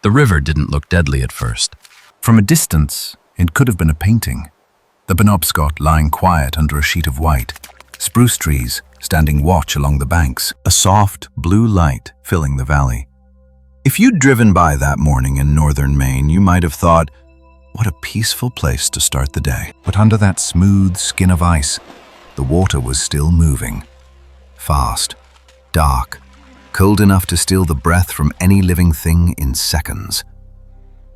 The river didn't look deadly at first. From a distance, it could have been a painting. The Penobscot lying quiet under a sheet of white, spruce trees standing watch along the banks, a soft blue light filling the valley. If you'd driven by that morning in northern Maine, you might have thought, what a peaceful place to start the day. But under that smooth skin of ice, the water was still moving. Fast, dark, cold enough to steal the breath from any living thing in seconds.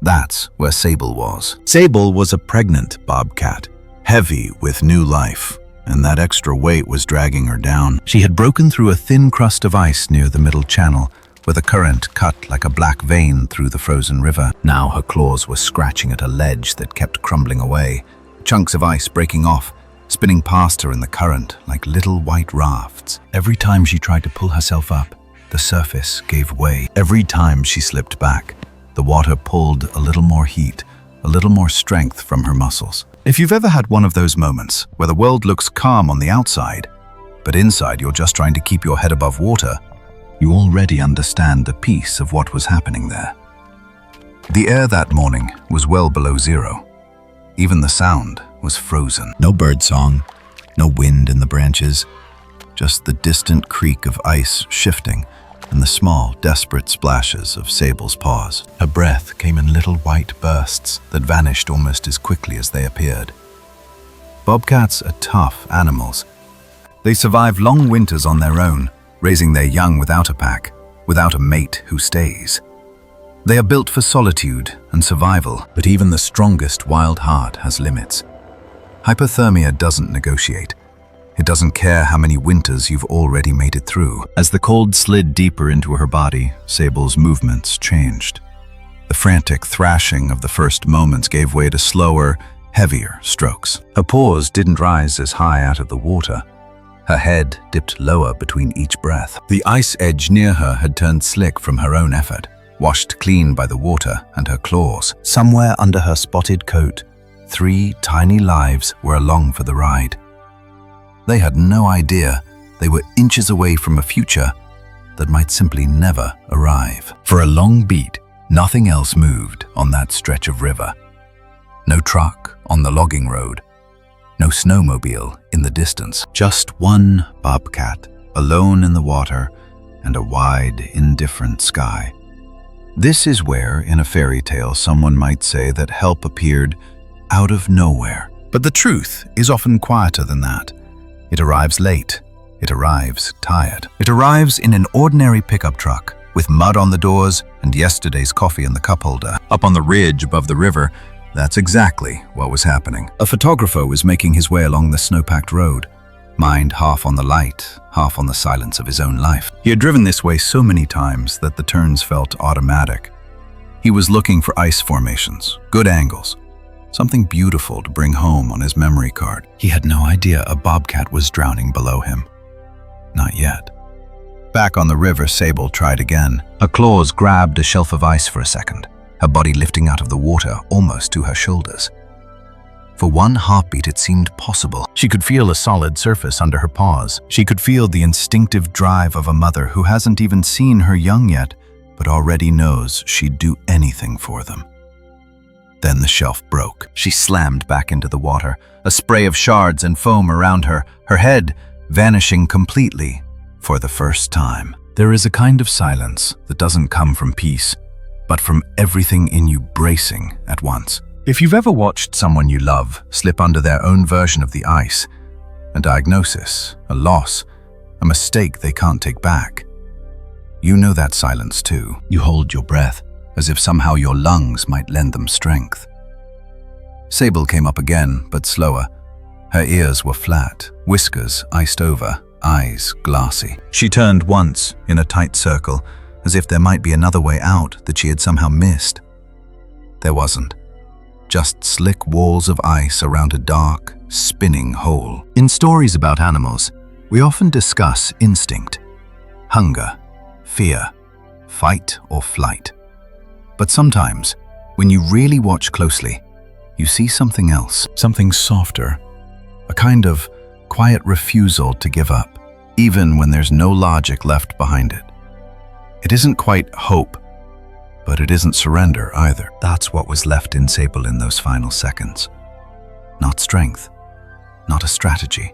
That's where Sable was. Sable was a pregnant bobcat, heavy with new life, and that extra weight was dragging her down. She had broken through a thin crust of ice near the middle channel, where the current cut like a black vein through the frozen river. Now her claws were scratching at a ledge that kept crumbling away, chunks of ice breaking off, spinning past her in the current like little white rafts. Every time she tried to pull herself up, the surface gave way. Every time she slipped back, the water pulled a little more heat, a little more strength from her muscles. If you've ever had one of those moments where the world looks calm on the outside, but inside you're just trying to keep your head above water, you already understand the peace of what was happening there. The air that morning was well below zero. Even the sound was frozen. No birdsong, no wind in the branches, just the distant creak of ice shifting and the small, desperate splashes of Sable's paws. Her breath came in little white bursts that vanished almost as quickly as they appeared. Bobcats are tough animals. They survive long winters on their own, raising their young without a pack, without a mate who stays. They are built for solitude and survival, but even the strongest wild heart has limits. Hypothermia doesn't negotiate. It doesn't care how many winters you've already made it through. As the cold slid deeper into her body, Sable's movements changed. The frantic thrashing of the first moments gave way to slower, heavier strokes. Her paws didn't rise as high out of the water. Her head dipped lower between each breath. The ice edge near her had turned slick from her own effort, washed clean by the water and her claws. Somewhere under her spotted coat, 3 tiny lives were along for the ride. They had no idea they were inches away from a future that might simply never arrive. For a long beat, nothing else moved on that stretch of river. No truck on the logging road. No snowmobile in the distance. Just one bobcat, alone in the water and a wide, indifferent sky. This is where, in a fairy tale, someone might say that help appeared out of nowhere. But the truth is often quieter than that. It arrives late. It arrives tired. It arrives in an ordinary pickup truck with mud on the doors and yesterday's coffee in the cup holder. Up on the ridge above the river, that's exactly what was happening. A photographer was making his way along the snow-packed road, mind half on the light, half on the silence of his own life. He had driven this way so many times that the turns felt automatic. He was looking for ice formations, good angles, something beautiful to bring home on his memory card. He had no idea a bobcat was drowning below him. Not yet. Back on the river, Sable tried again. Her claws grabbed a shelf of ice for a second, her body lifting out of the water almost to her shoulders. For one heartbeat, it seemed possible. She could feel a solid surface under her paws. She could feel the instinctive drive of a mother who hasn't even seen her young yet, but already knows she'd do anything for them. Then the shelf broke. She slammed back into the water, a spray of shards and foam around her, her head vanishing completely for the first time. There is a kind of silence that doesn't come from peace, but from everything in you bracing at once. If you've ever watched someone you love slip under their own version of the ice, a diagnosis, a loss, a mistake they can't take back, you know that silence too. You hold your breath, as if somehow your lungs might lend them strength. Sable came up again, but slower. Her ears were flat, whiskers iced over, eyes glassy. She turned once in a tight circle, as if there might be another way out that she had somehow missed. There wasn't. Just slick walls of ice around a dark, spinning hole. In stories about animals, we often discuss instinct, hunger, fear, fight or flight. But sometimes, when you really watch closely, you see something else, something softer, a kind of quiet refusal to give up, even when there's no logic left behind it. It isn't quite hope, But it isn't surrender either. That's what was left in Sable in those final seconds. Not strength, not a strategy,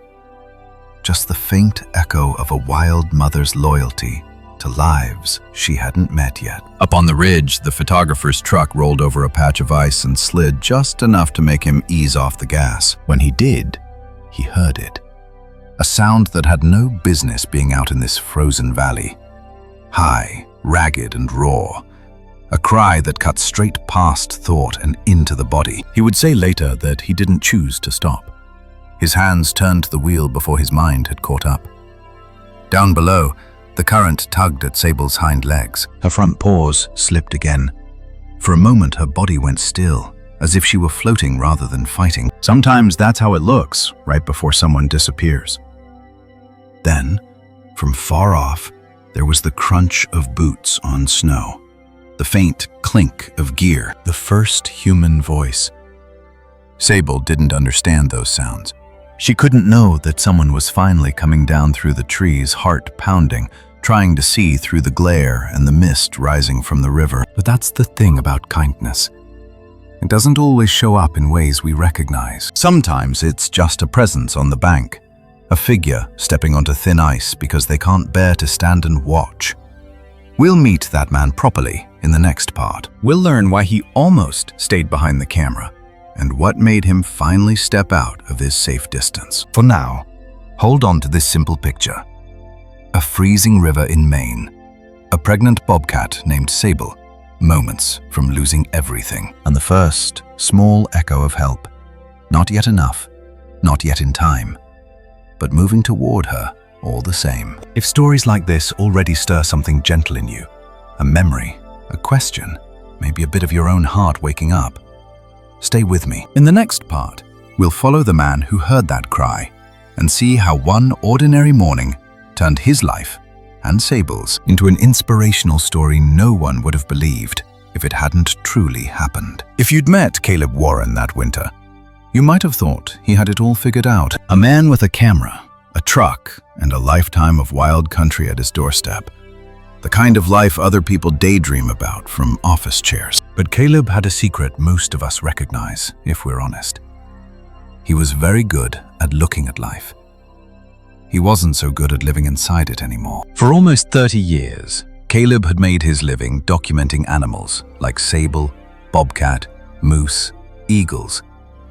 just the faint echo of a wild mother's loyalty to lives she hadn't met yet. Up on the ridge, the photographer's truck rolled over a patch of ice and slid just enough to make him ease off the gas. When he did, he heard it. A sound that had no business being out in this frozen valley. High, ragged and raw. A cry that cut straight past thought and into the body. He would say later that he didn't choose to stop. His hands turned to the wheel before his mind had caught up. Down below, the current tugged at Sable's hind legs. Her front paws slipped again. For a moment, her body went still, as if she were floating rather than fighting. Sometimes that's how it looks, right before someone disappears. Then, from far off, there was the crunch of boots on snow, the faint clink of gear, the first human voice. Sable didn't understand those sounds. She couldn't know that someone was finally coming down through the trees, heart pounding, trying to see through the glare and the mist rising from the river. But that's the thing about kindness. It doesn't always show up in ways we recognize. Sometimes it's just a presence on the bank, a figure stepping onto thin ice because they can't bear to stand and watch. We'll meet that man properly in the next part. We'll learn why he almost stayed behind the camera and what made him finally step out of his safe distance. For now, hold on to this simple picture. A freezing river in Maine, a pregnant bobcat named Sable, moments from losing everything, and the first small echo of help. Not yet enough, not yet in time, but moving toward her all the same. If stories like this already stir something gentle in you, a memory, a question, maybe a bit of your own heart waking up, stay with me. In the next part, we'll follow the man who heard that cry and see how one ordinary morning turned his life and Sable's into an inspirational story no one would have believed if it hadn't truly happened. If you'd met Caleb Warren that winter, you might have thought he had it all figured out. A man with a camera, a truck, and a lifetime of wild country at his doorstep. The kind of life other people daydream about from office chairs. But Caleb had a secret most of us recognize, if we're honest. He was very good at looking at life. He wasn't so good at living inside it anymore. For almost 30 years, Caleb had made his living documenting animals like Sable, bobcat, moose, eagles,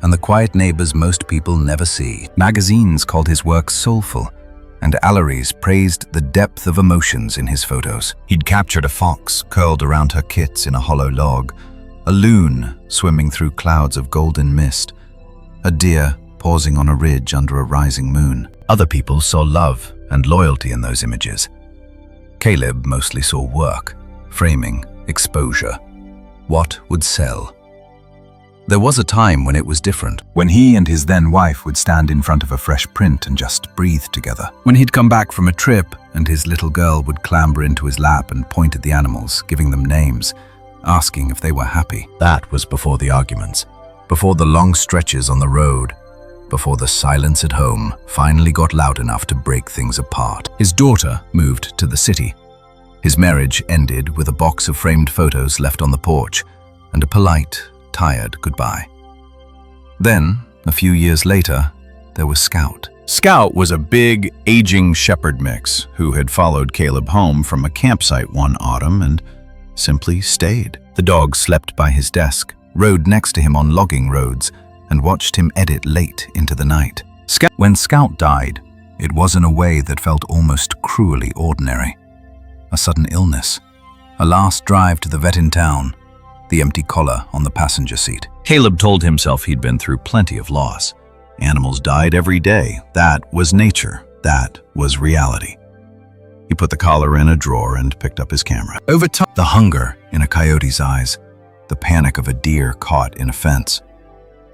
and the quiet neighbors most people never see. Magazines called his work soulful, and galleries praised the depth of emotions in his photos. He'd captured a fox curled around her kits in a hollow log, a loon swimming through clouds of golden mist, a deer pausing on a ridge under a rising moon. Other people saw love and loyalty in those images. Caleb mostly saw work, framing, exposure. What would sell? There was a time when it was different, when he and his then-wife would stand in front of a fresh print and just breathe together. When he'd come back from a trip and his little girl would clamber into his lap and point at the animals, giving them names, asking if they were happy. That was before the arguments, before the long stretches on the road, before the silence at home finally got loud enough to break things apart. His daughter moved to the city. His marriage ended with a box of framed photos left on the porch and a polite, tired goodbye. Then, a few years later, there was Scout. Scout was a big, aging shepherd mix who had followed Caleb home from a campsite one autumn and simply stayed. The dog slept by his desk, rode next to him on logging roads, and watched him edit late into the night. When Scout died, it was in a way that felt almost cruelly ordinary. A sudden illness, a last drive to the vet in town, the empty collar on the passenger seat. Caleb told himself he'd been through plenty of loss. Animals died every day. That was nature. That was reality. He put the collar in a drawer and picked up his camera. Over time, the hunger in a coyote's eyes, the panic of a deer caught in a fence,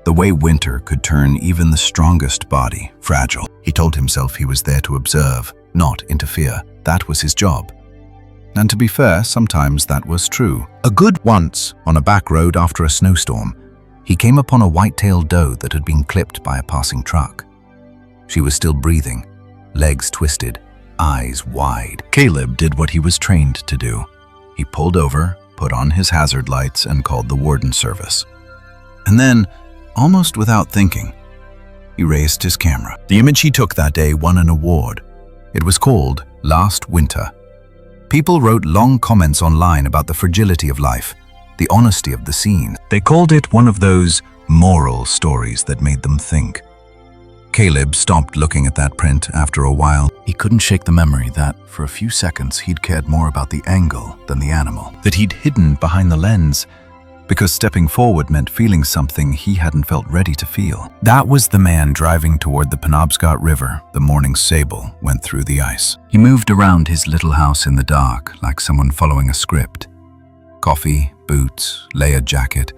the way winter could turn even the strongest body fragile. He told himself he was there to observe, not interfere. That was his job. And to be fair, sometimes that was true. Once, on a back road after a snowstorm, he came upon a white-tailed doe that had been clipped by a passing truck. She was still breathing, legs twisted, eyes wide. Caleb did what he was trained to do. He pulled over, put on his hazard lights, and called the warden service. And then, almost without thinking, he raised his camera. The image he took that day won an award. It was called Last Winter. People wrote long comments online about the fragility of life, the honesty of the scene. They called it one of those moral stories that made them think. Caleb stopped looking at that print after a while. He couldn't shake the memory that, for a few seconds, he'd cared more about the angle than the animal, that he'd hidden behind the lens, because stepping forward meant feeling something he hadn't felt ready to feel. That was the man driving toward the Penobscot River the morning Sable went through the ice. He moved around his little house in the dark like someone following a script. Coffee, boots, layered jacket,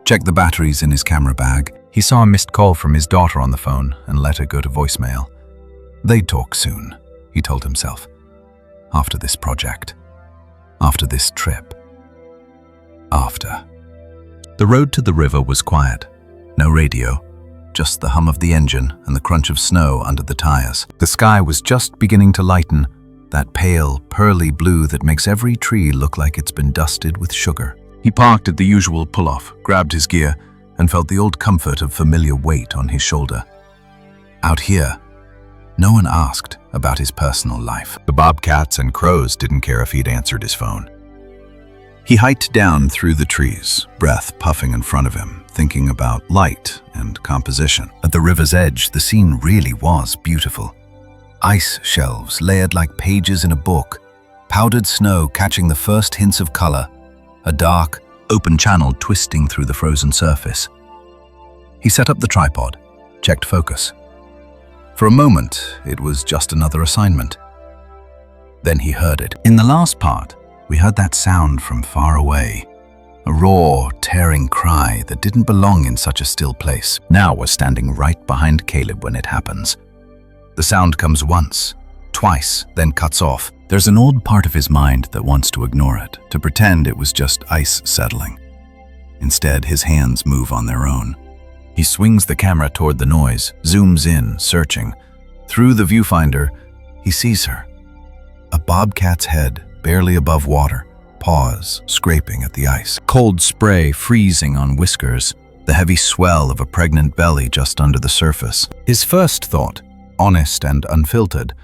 checked the batteries in his camera bag. He saw a missed call from his daughter on the phone and let her go to voicemail. They'd talk soon, he told himself. After this project. After this trip. After. The road to the river was quiet. No radio, just the hum of the engine and the crunch of snow under the tires. The sky was just beginning to lighten, that pale, pearly blue that makes every tree look like it's been dusted with sugar. He parked at the usual pull-off, grabbed his gear, and felt the old comfort of familiar weight on his shoulder. Out here, no one asked about his personal life. The bobcats and crows didn't care if he'd answered his phone. He hiked down through the trees, breath puffing in front of him, thinking about light and composition. At the river's edge, the scene really was beautiful. Ice shelves layered like pages in a book, powdered snow catching the first hints of color, a dark, open channel twisting through the frozen surface. He set up the tripod, checked focus. For a moment, it was just another assignment. Then he heard it. In the last part, we heard that sound from far away, a raw, tearing cry that didn't belong in such a still place. Now we're standing right behind Caleb when it happens. The sound comes once, twice, then cuts off. There's an old part of his mind that wants to ignore it, to pretend it was just ice settling. Instead, his hands move on their own. He swings the camera toward the noise, zooms in, searching. Through the viewfinder, he sees her. A bobcat's head, barely above water, paws scraping at the ice. Cold spray freezing on whiskers, the heavy swell of a pregnant belly just under the surface. His first thought, honest and unfiltered,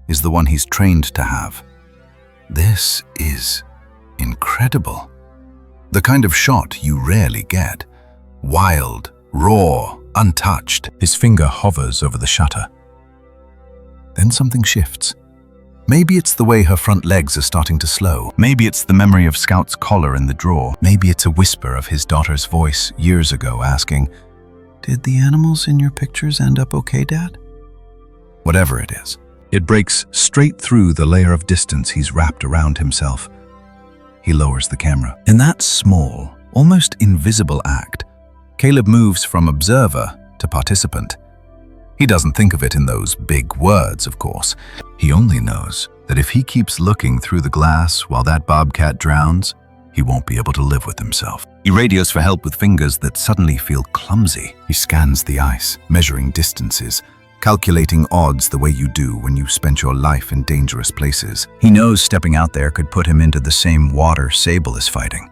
is the one he's trained to have. This is incredible. The kind of shot you rarely get. Wild, raw, untouched. His finger hovers over the shutter. Then something shifts. Maybe it's the way her front legs are starting to slow. Maybe it's the memory of Scout's collar in the drawer. Maybe it's a whisper of his daughter's voice years ago asking, "Did the animals in your pictures end up okay, Dad?" Whatever it is, it breaks straight through the layer of distance he's wrapped around himself. He lowers the camera. In that small, almost invisible act, Caleb moves from observer to participant. He doesn't think of it in those big words, of course. He only knows that if he keeps looking through the glass while that bobcat drowns, he won't be able to live with himself. He radios for help with fingers that suddenly feel clumsy. He scans the ice, measuring distances, calculating odds the way you do when you spent your life in dangerous places. He knows stepping out there could put him into the same water Sable is fighting.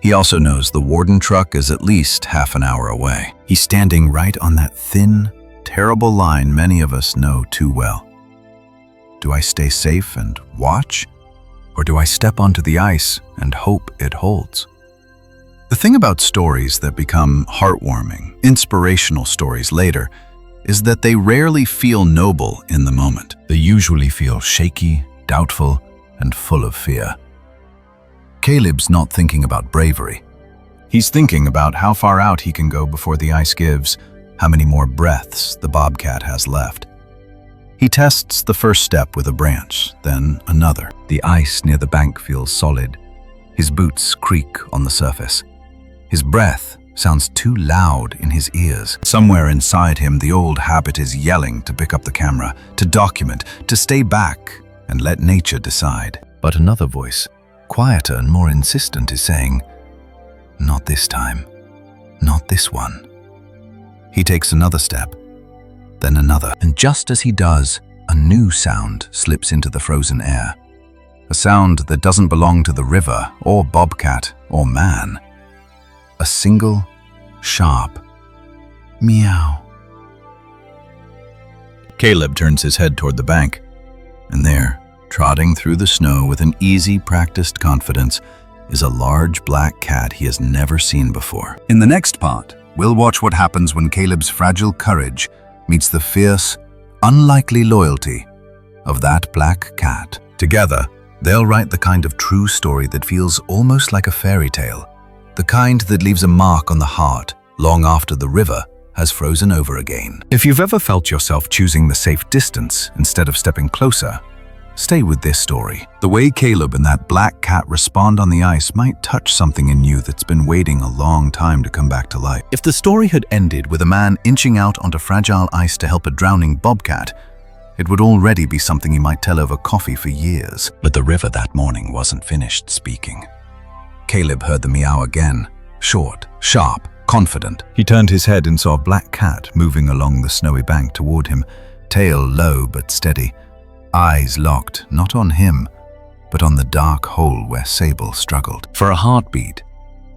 He also knows the warden truck is at least half an hour away. He's standing right on that thin, terrible line many of us know too well. Do I stay safe and watch? Or do I step onto the ice and hope it holds? The thing about stories that become heartwarming, inspirational stories later, is that they rarely feel noble in the moment. They usually feel shaky, doubtful, and full of fear. Caleb's not thinking about bravery. He's thinking about how far out he can go before the ice gives, how many more breaths the bobcat has left. He tests the first step with a branch, then another. The ice near the bank feels solid. His boots creak on the surface. His breath sounds too loud in his ears. Somewhere inside him, the old habit is yelling to pick up the camera, to document, to stay back and let nature decide. But another voice, quieter and more insistent, is saying, "Not this time. Not this one." He takes another step, then another. And just as he does, a new sound slips into the frozen air. a sound that doesn't belong to the river or bobcat or man. A single, sharp meow. Caleb turns his head toward the bank, and there, trotting through the snow with an easy, practiced confidence, is a large black cat he has never seen before. In the next part, we'll watch what happens when Caleb's fragile courage meets the fierce, unlikely loyalty of that black cat. Together, they'll write the kind of true story that feels almost like a fairy tale, the kind that leaves a mark on the heart long after the river has frozen over again. If you've ever felt yourself choosing the safe distance instead of stepping closer, stay with this story. The way Caleb and that black cat respond on the ice might touch something in you that's been waiting a long time to come back to life. If the story had ended with a man inching out onto fragile ice to help a drowning bobcat, it would already be something he might tell over coffee for years. But the river that morning wasn't finished speaking. Caleb heard the meow again, short, sharp, confident. He turned his head and saw a black cat moving along the snowy bank toward him, tail low but steady, eyes locked not on him, but on the dark hole where Sable struggled. For a heartbeat,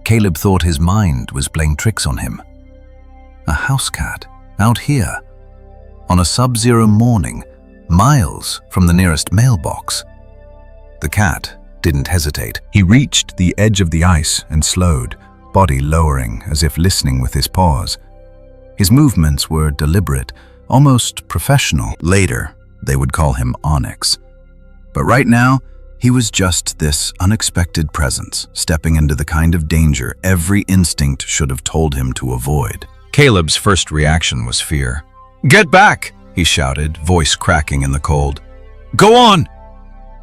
Caleb thought his mind was playing tricks on him. A house cat, out here, on a sub-zero morning, miles from the nearest mailbox. The cat didn't hesitate. He reached the edge of the ice and slowed, body lowering as if listening with his paws. His movements were deliberate, almost professional. Later, they would call him Onyx. But right now, he was just this unexpected presence, stepping into the kind of danger every instinct should have told him to avoid. Caleb's first reaction was fear. "Get back!" he shouted, voice cracking in the cold. "Go on!"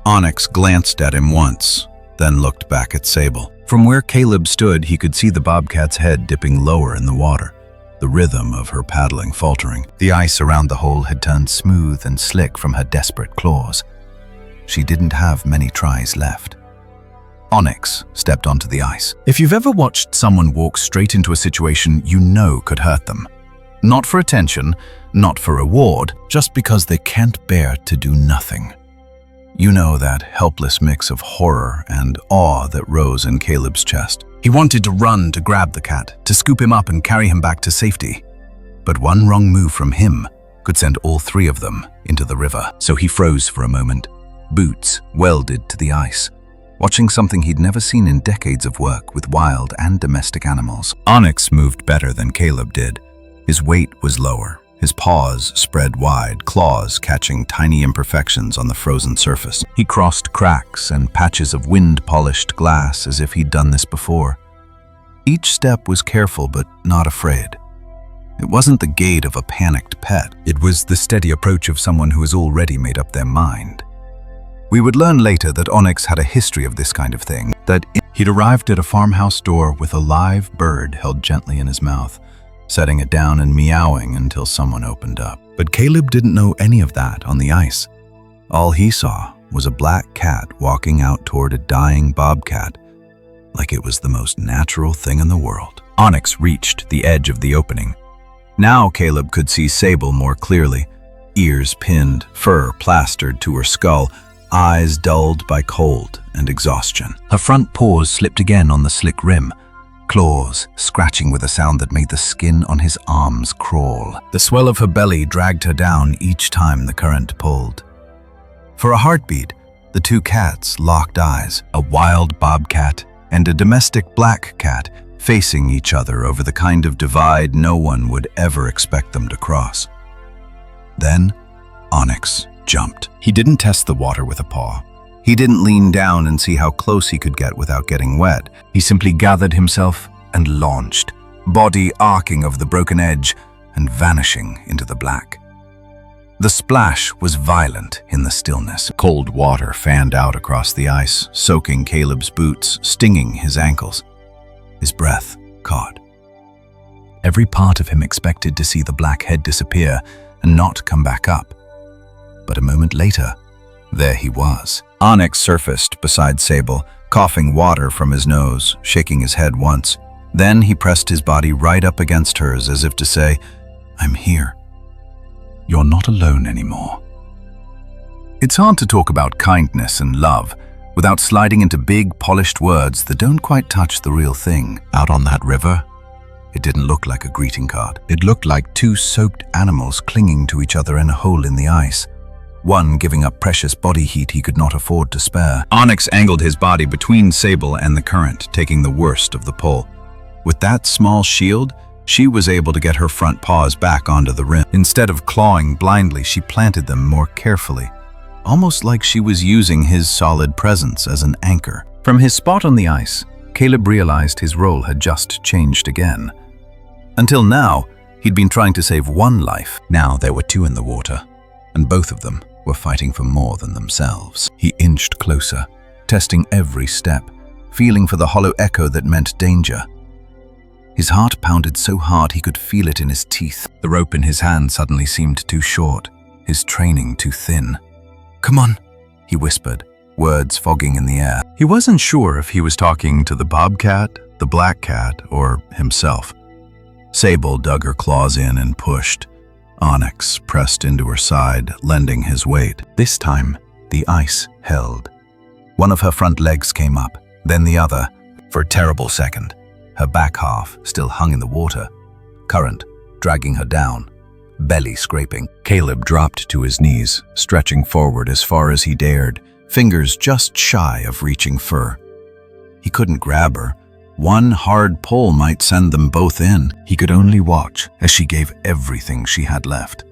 Onyx glanced at him once, then looked back at Sable. From where Caleb stood, he could see the bobcat's head dipping lower in the water, the rhythm of her paddling faltering. The ice around the hole had turned smooth and slick from her desperate claws. She didn't have many tries left. Onyx stepped onto the ice. If you've ever watched someone walk straight into a situation you know could hurt them, not for attention, not for reward, just because they can't bear to do nothing. You know that helpless mix of horror and awe that rose in Caleb's chest. He wanted to run to grab the cat, to scoop him up and carry him back to safety. But one wrong move from him could send all three of them into the river. So he froze for a moment, boots welded to the ice, watching something he'd never seen in decades of work with wild and domestic animals. Onyx moved better than Caleb did. His weight was lower, his paws spread wide, claws catching tiny imperfections on the frozen surface. He crossed cracks and patches of wind-polished glass as if he'd done this before. Each step was careful but not afraid. It wasn't the gait of a panicked pet. It was the steady approach of someone who has already made up their mind. We would learn later that Onyx had a history of this kind of thing, that he'd arrived at a farmhouse door with a live bird held gently in his mouth, setting it down and meowing until someone opened up. But Caleb didn't know any of that on the ice. All he saw was a black cat walking out toward a dying bobcat, like it was the most natural thing in the world. Onyx reached the edge of the opening. Now Caleb could see Sable more clearly, ears pinned, fur plastered to her skull, eyes dulled by cold and exhaustion. Her front paws slipped again on the slick rim, claws scratching with a sound that made the skin on his arms crawl. The swell of her belly dragged her down each time the current pulled. For a heartbeat, the two cats locked eyes, a wild bobcat and a domestic black cat facing each other over the kind of divide no one would ever expect them to cross. Then, Onyx jumped. He didn't test the water with a paw. He didn't lean down and see how close he could get without getting wet. He simply gathered himself and launched, body arcing over the broken edge and vanishing into the black. The splash was violent in the stillness. Cold water fanned out across the ice, soaking Caleb's boots, stinging his ankles. His breath caught. Every part of him expected to see the black head disappear and not come back up. But a moment later, there he was. Onyx surfaced beside Sable, coughing water from his nose, shaking his head once. Then he pressed his body right up against hers as if to say, "I'm here. You're not alone anymore." It's hard to talk about kindness and love without sliding into big, polished words that don't quite touch the real thing. Out on that river, it didn't look like a greeting card. It looked like two soaked animals clinging to each other in a hole in the ice, one giving up precious body heat he could not afford to spare. Onyx angled his body between Sable and the current, taking the worst of the pull. With that small shield, she was able to get her front paws back onto the rim. Instead of clawing blindly, she planted them more carefully, almost like she was using his solid presence as an anchor. From his spot on the ice, Caleb realized his role had just changed again. Until now, he'd been trying to save one life. Now there were two in the water, and both of them were fighting for more than themselves. He inched closer, testing every step, feeling for the hollow echo that meant danger. His heart pounded so hard he could feel it in his teeth. The rope in his hand suddenly seemed too short, his training too thin. "Come on," he whispered, words fogging in the air. He wasn't sure if he was talking to the bobcat, the black cat, or himself. Sable dug her claws in and pushed. Onyx pressed into her side, lending his weight. This time, the ice held. One of her front legs came up, then the other. For a terrible second, her back half still hung in the water, current dragging her down, belly scraping. Caleb dropped to his knees, stretching forward as far as he dared, fingers just shy of reaching fur. He couldn't grab her. One hard pull might send them both in. He could only watch as she gave everything she had left.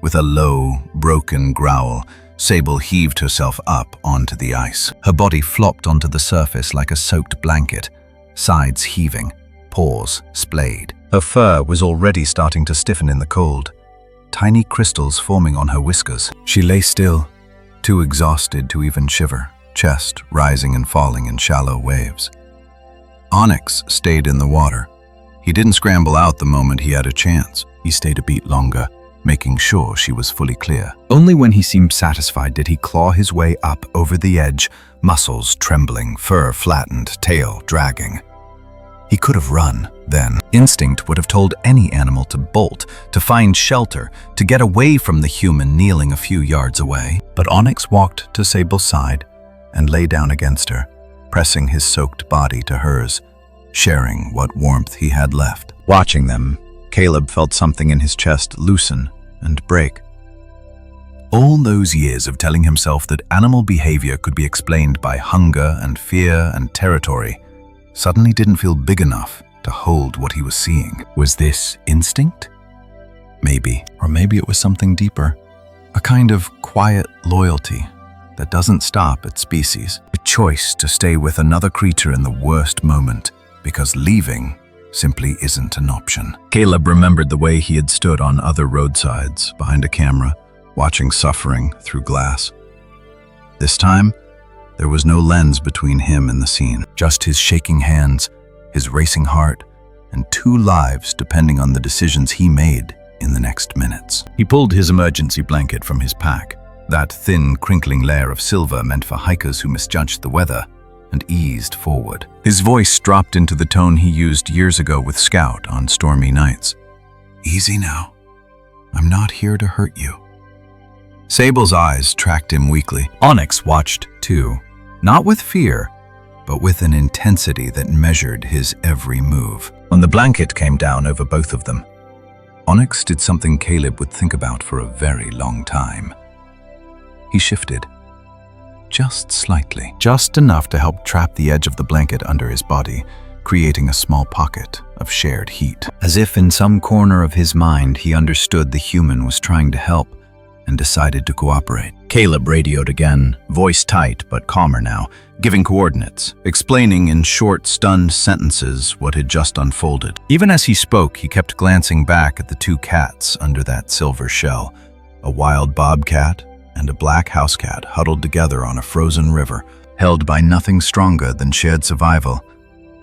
With a low, broken growl, Sable heaved herself up onto the ice. Her body flopped onto the surface like a soaked blanket, sides heaving, paws splayed. Her fur was already starting to stiffen in the cold, tiny crystals forming on her whiskers. She lay still, too exhausted to even shiver, chest rising and falling in shallow waves. Onyx stayed in the water. He didn't scramble out the moment he had a chance. He stayed a beat longer, making sure she was fully clear. Only when he seemed satisfied did he claw his way up over the edge, muscles trembling, fur flattened, tail dragging. He could have run, then. Instinct would have told any animal to bolt, to find shelter, to get away from the human kneeling a few yards away. But Onyx walked to Sable's side and lay down against her, pressing his soaked body to hers, sharing what warmth he had left. Watching them, Caleb felt something in his chest loosen and break. All those years of telling himself that animal behavior could be explained by hunger and fear and territory suddenly didn't feel big enough to hold what he was seeing. Was this instinct? Maybe. Or maybe it was something deeper. A kind of quiet loyalty that doesn't stop at species. A choice to stay with another creature in the worst moment, because leaving simply isn't an option. Caleb remembered the way he had stood on other roadsides, behind a camera, watching suffering through glass. This time, there was no lens between him and the scene. Just his shaking hands, his racing heart, and two lives depending on the decisions he made in the next minutes. He pulled his emergency blanket from his pack, that thin, crinkling layer of silver meant for hikers who misjudged the weather, and eased forward. His voice dropped into the tone he used years ago with Scout on stormy nights. "Easy now. I'm not here to hurt you." Sable's eyes tracked him weakly. Onyx watched too, not with fear, but with an intensity that measured his every move. When the blanket came down over both of them, Onyx did something Caleb would think about for a very long time. He shifted, just slightly, just enough to help trap the edge of the blanket under his body, creating a small pocket of shared heat. As if in some corner of his mind he understood the human was trying to help and decided to cooperate. Caleb radioed again, voice tight but calmer now, giving coordinates, explaining in short, stunned sentences what had just unfolded. Even as he spoke, he kept glancing back at the two cats under that silver shell, a wild bobcat and a black house cat huddled together on a frozen river, held by nothing stronger than shared survival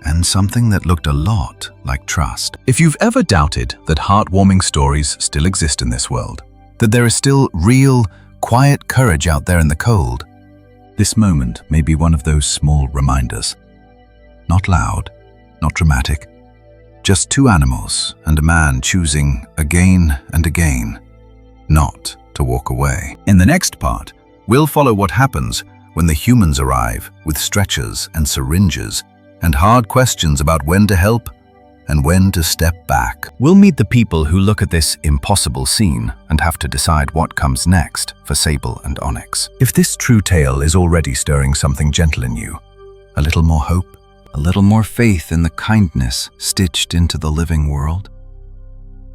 and something that looked a lot like trust. If you've ever doubted that heartwarming stories still exist in this world, that there is still real, quiet courage out there in the cold, this moment may be one of those small reminders. Not loud, not dramatic, just two animals and a man choosing again and again not to walk away. In the next part, we'll follow what happens when the humans arrive with stretchers and syringes and hard questions about when to help and when to step back. We'll meet the people who look at this impossible scene and have to decide what comes next for Sable and Onyx. If this true tale is already stirring something gentle in you, a little more hope, a little more faith in the kindness stitched into the living world,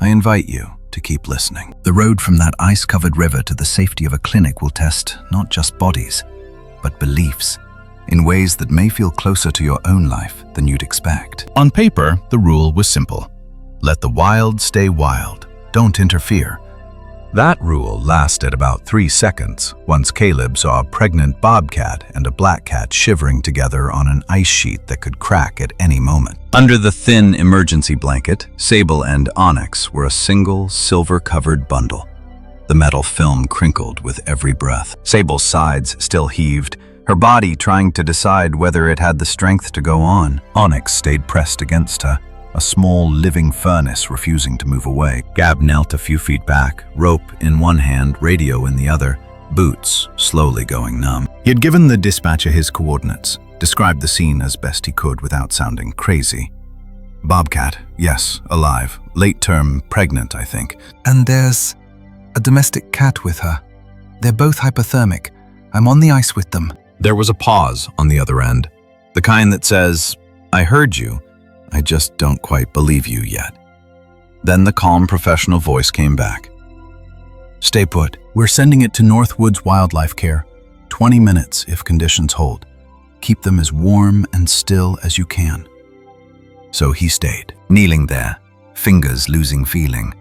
I invite you to keep listening. The road from that ice-covered river to the safety of a clinic will test not just bodies, but beliefs, in ways that may feel closer to your own life than you'd expect. On paper, the rule was simple. Let the wild stay wild. Don't interfere. That rule lasted about 3 seconds once Caleb saw a pregnant bobcat and a black cat shivering together on an ice sheet that could crack at any moment. Under the thin emergency blanket, Sable and Onyx were a single silver-covered bundle. The metal film crinkled with every breath. Sable's sides still heaved, her body trying to decide whether it had the strength to go on. Onyx stayed pressed against her, a small living furnace refusing to move away. Gab knelt a few feet back, rope in one hand, radio in the other, boots slowly going numb. He had given the dispatcher his coordinates, described the scene as best he could without sounding crazy. Bobcat, yes, alive, late term, pregnant, I think. And there's a domestic cat with her. They're both hypothermic. I'm on the ice with them. There was a pause on the other end, the kind that says, I heard you, I just don't quite believe you yet. Then the calm professional voice came back. Stay put. We're sending it to Northwoods Wildlife Care. 20 minutes if conditions hold. Keep them as warm and still as you can. So he stayed, kneeling there, fingers losing feeling,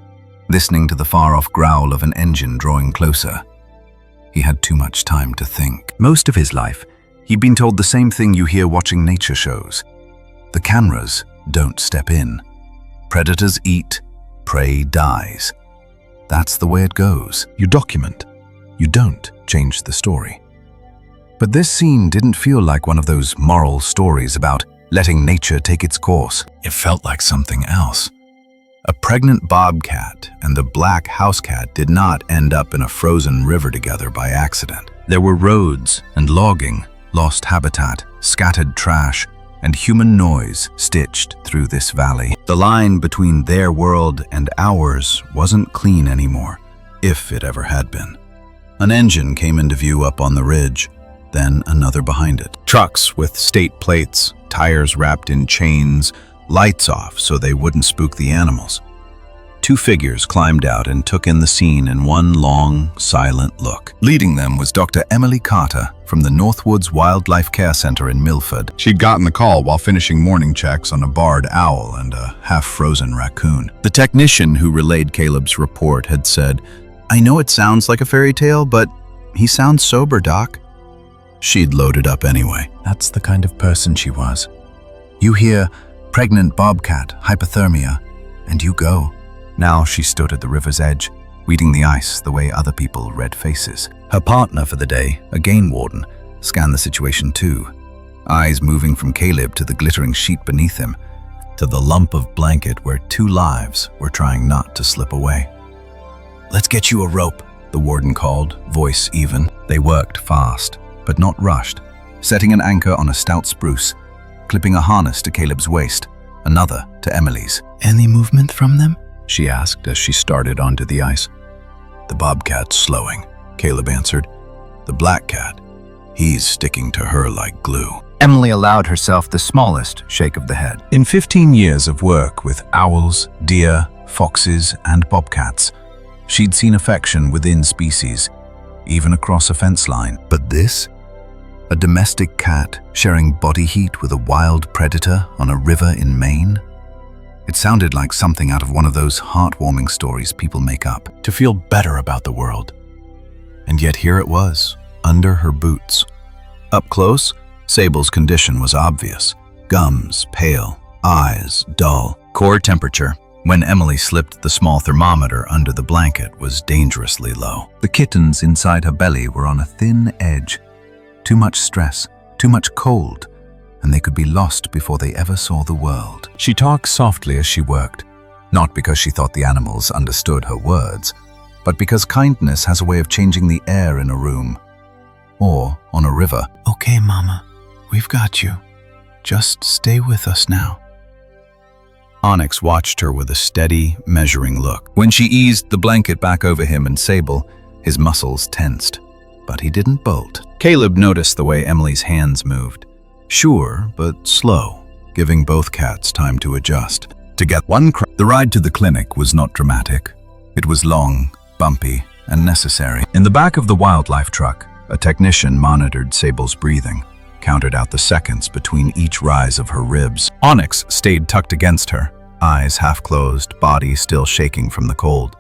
listening to the far-off growl of an engine drawing closer. He had too much time to think. Most of his life, he'd been told the same thing you hear watching nature shows. The cameras don't step in. Predators eat, prey dies. That's the way it goes. You document. You don't change the story. But this scene didn't feel like one of those moral stories about letting nature take its course. It felt like something else. A pregnant bobcat and a black house cat did not end up in a frozen river together by accident. There were roads and logging, lost habitat, scattered trash, and human noise stitched through this valley. The line between their world and ours wasn't clean anymore, if it ever had been. An engine came into view up on the ridge, then another behind it. Trucks with state plates, tires wrapped in chains, lights off so they wouldn't spook the animals. 2 figures climbed out and took in the scene in one long, silent look. Leading them was Dr. Emily Carter from the Northwoods Wildlife Care Center in Milford. She'd gotten the call while finishing morning checks on a barred owl and a half-frozen raccoon. The technician who relayed Caleb's report had said, I know it sounds like a fairy tale, but he sounds sober, Doc. She'd loaded up anyway. That's the kind of person she was. You hear, pregnant bobcat, hypothermia, and you go. Now she stood at the river's edge, reading the ice the way other people read faces. Her partner for the day, a game warden, scanned the situation too, eyes moving from Caleb to the glittering sheet beneath him, to the lump of blanket where 2 lives were trying not to slip away. Let's get you a rope, the warden called, voice even. They worked fast, but not rushed, setting an anchor on a stout spruce, clipping a harness to Caleb's waist, another to Emily's. Any movement from them? She asked as she started onto the ice. The bobcat's slowing, Caleb answered. The black cat, he's sticking to her like glue. Emily allowed herself the smallest shake of the head. In 15 years of work with owls, deer, foxes, and bobcats, she'd seen affection within species, even across a fence line. But this? A domestic cat sharing body heat with a wild predator on a river in Maine? It sounded like something out of one of those heartwarming stories people make up to feel better about the world. And yet here it was, under her boots. Up close, Sable's condition was obvious. Gums pale, eyes dull, core temperature, when Emily slipped the small thermometer under the blanket, was dangerously low. The kittens inside her belly were on a thin edge. Too much stress, too much cold, and they could be lost before they ever saw the world. She talked softly as she worked, not because she thought the animals understood her words, but because kindness has a way of changing the air in a room. or on a river. Okay, Mama, we've got you. Just stay with us now. Onyx watched her with a steady, measuring look. When she eased the blanket back over him and Sable, his muscles tensed, but he didn't bolt. Caleb noticed the way Emily's hands moved. Sure, but slow, giving both cats time to adjust. To get the ride to the clinic was not dramatic. It was long, bumpy, and necessary. In the back of the wildlife truck, a technician monitored Sable's breathing, counted out the seconds between each rise of her ribs. Onyx stayed tucked against her, eyes half closed, body still shaking from the cold.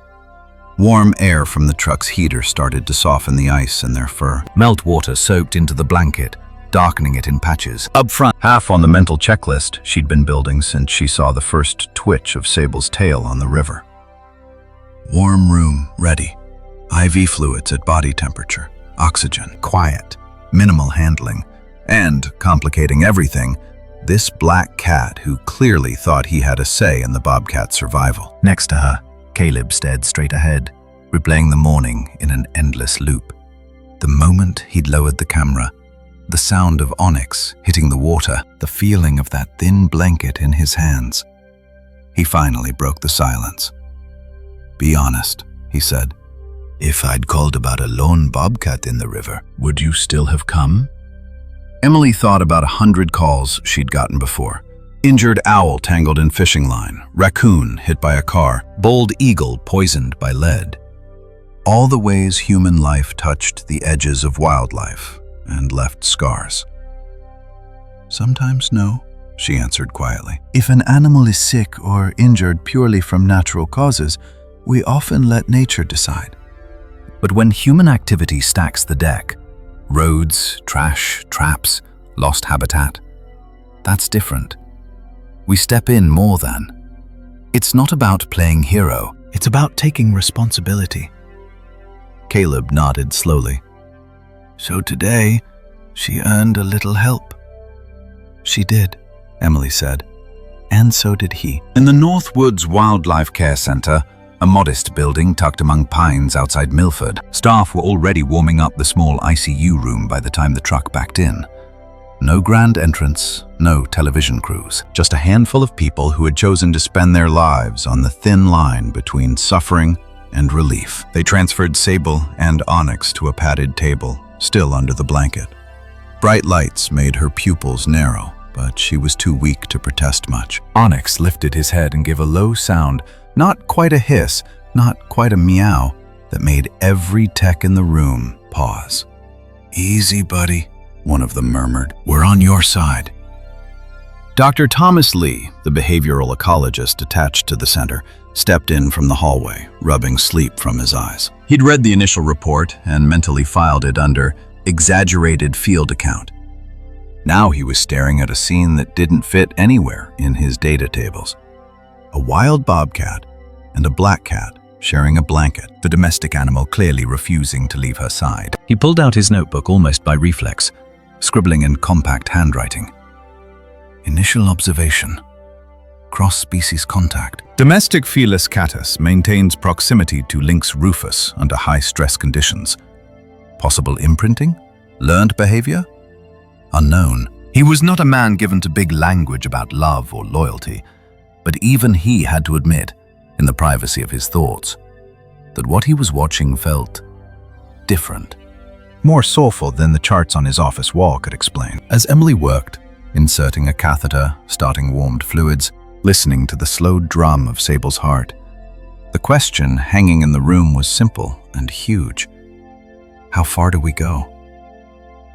Warm air from the truck's heater started to soften the ice in their fur. Meltwater soaked into the blanket, darkening it in patches. Up front, half on the mental checklist she'd been building since she saw the first twitch of Sable's tail on the river. Warm room, ready. IV fluids at body temperature. Oxygen, quiet, minimal handling. And, complicating everything, this black cat who clearly thought he had a say in the bobcat's survival. Next to her, Caleb stared straight ahead, replaying the morning in an endless loop. The moment he'd lowered the camera, the sound of Onyx hitting the water, the feeling of that thin blanket in his hands. He finally broke the silence. "Be honest," he said. "If I'd called about a lone bobcat in the river, would you still have come?" Emily thought about 100 calls she'd gotten before. Injured owl tangled in fishing line, raccoon hit by a car, bald eagle poisoned by lead. All the ways human life touched the edges of wildlife and left scars. "Sometimes no," she answered quietly. "If an animal is sick or injured purely from natural causes, we often let nature decide. But when human activity stacks the deck, roads, trash, traps, lost habitat, that's different. We step in more than. It's not about playing hero. It's about taking responsibility." Caleb nodded slowly. "So today, she earned a little help." "She did," Emily said. "And so did he." In the Northwoods Wildlife Care Center, a modest building tucked among pines outside Milford, staff were already warming up the small ICU room by the time the truck backed in. No grand entrance, no television crews, just a handful of people who had chosen to spend their lives on the thin line between suffering and relief. They transferred Sable and Onyx to a padded table, still under the blanket. Bright lights made her pupils narrow, but she was too weak to protest much. Onyx lifted his head and gave a low sound, not quite a hiss, not quite a meow, that made every tech in the room pause. "Easy, buddy," one of them murmured. "We're on your side." Dr. Thomas Lee, the behavioral ecologist attached to the center, stepped in from the hallway, rubbing sleep from his eyes. He'd read the initial report and mentally filed it under exaggerated field account. Now he was staring at a scene that didn't fit anywhere in his data tables. A wild bobcat and a black cat sharing a blanket, the domestic animal clearly refusing to leave her side. He pulled out his notebook almost by reflex, scribbling in compact handwriting. Initial observation. Cross-species contact. Domestic Felis catus maintains proximity to Lynx rufus under high-stress conditions. Possible imprinting? Learned behavior? Unknown. He was not a man given to big language about love or loyalty, but even he had to admit, in the privacy of his thoughts, that what he was watching felt different. More soulful than the charts on his office wall could explain. As Emily worked, inserting a catheter, starting warmed fluids, listening to the slow drum of Sable's heart, the question hanging in the room was simple and huge. How far do we go?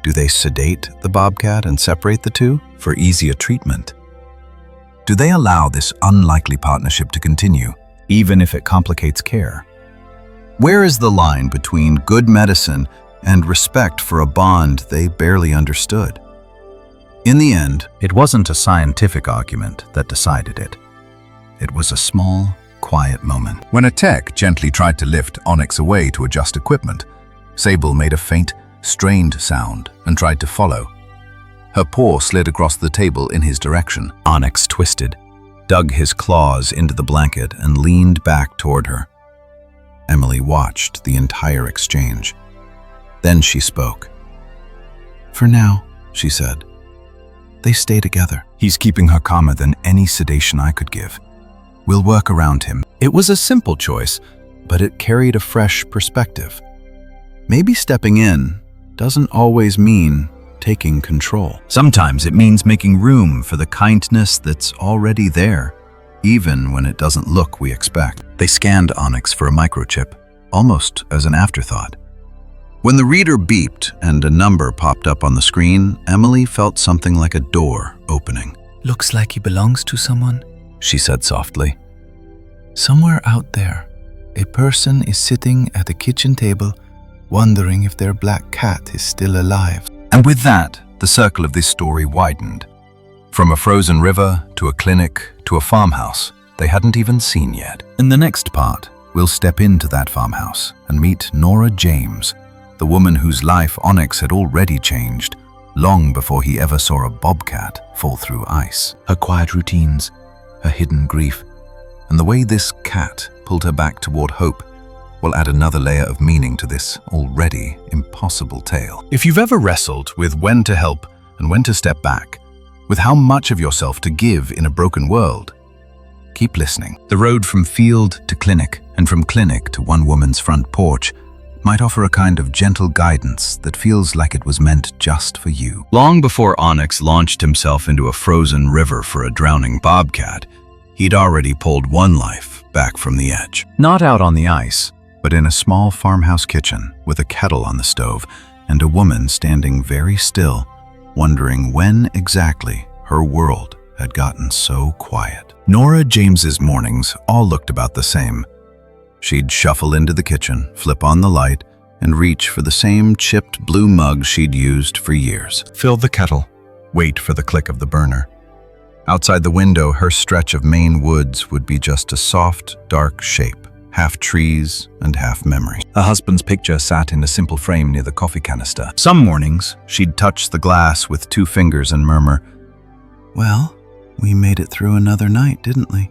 Do they sedate the bobcat and separate the two for easier treatment? Do they allow this unlikely partnership to continue, even if it complicates care? Where is the line between good medicine and respect for a bond they barely understood? In the end, it wasn't a scientific argument that decided it. It was a small, quiet moment. When a tech gently tried to lift Onyx away to adjust equipment, Sable made a faint, strained sound and tried to follow. Her paw slid across the table in his direction. Onyx twisted, dug his claws into the blanket and leaned back toward her. Emily watched the entire exchange. Then she spoke. For now, she said. They stay together. He's keeping her calmer than any sedation I could give. We'll work around him. It was a simple choice, but it carried a fresh perspective. Maybe stepping in doesn't always mean taking control. Sometimes it means making room for the kindness that's already there, even when it doesn't look we expect. They scanned Onyx for a microchip, almost as an afterthought. When the reader beeped and a number popped up on the screen, Emily felt something like a door opening. Looks like he belongs to someone, She said softly. somewhere out there. A person is sitting at a kitchen table, wondering if their black cat is still alive. And with that, the circle of this story widened. From a frozen river, to a clinic, to a farmhouse they hadn't even seen yet. In the next part, we'll step into that farmhouse and meet Nora James, the woman whose life Onyx had already changed, long before he ever saw a bobcat fall through ice. Her quiet routines, her hidden grief, and the way this cat pulled her back toward hope will add another layer of meaning to this already impossible tale. If you've ever wrestled with when to help and when to step back, with how much of yourself to give in a broken world, keep listening. The road from field to clinic and from clinic to one woman's front porch might offer a kind of gentle guidance that feels like it was meant just for you. Long before Onyx launched himself into a frozen river for a drowning bobcat, he'd already pulled one life back from the edge. Not out on the ice, but in a small farmhouse kitchen with a kettle on the stove and a woman standing very still, wondering when exactly her world had gotten so quiet. Nora James's mornings all looked about the same. She'd shuffle into the kitchen, flip on the light, and reach for the same chipped blue mug she'd used for years. Fill the kettle, wait for the click of the burner. Outside the window, her stretch of Maine woods would be just a soft, dark shape, half trees and half memory. Her husband's picture sat in a simple frame near the coffee canister. Some mornings, she'd touch the glass with 2 fingers and murmur, "Well, we made it through another night, didn't we?"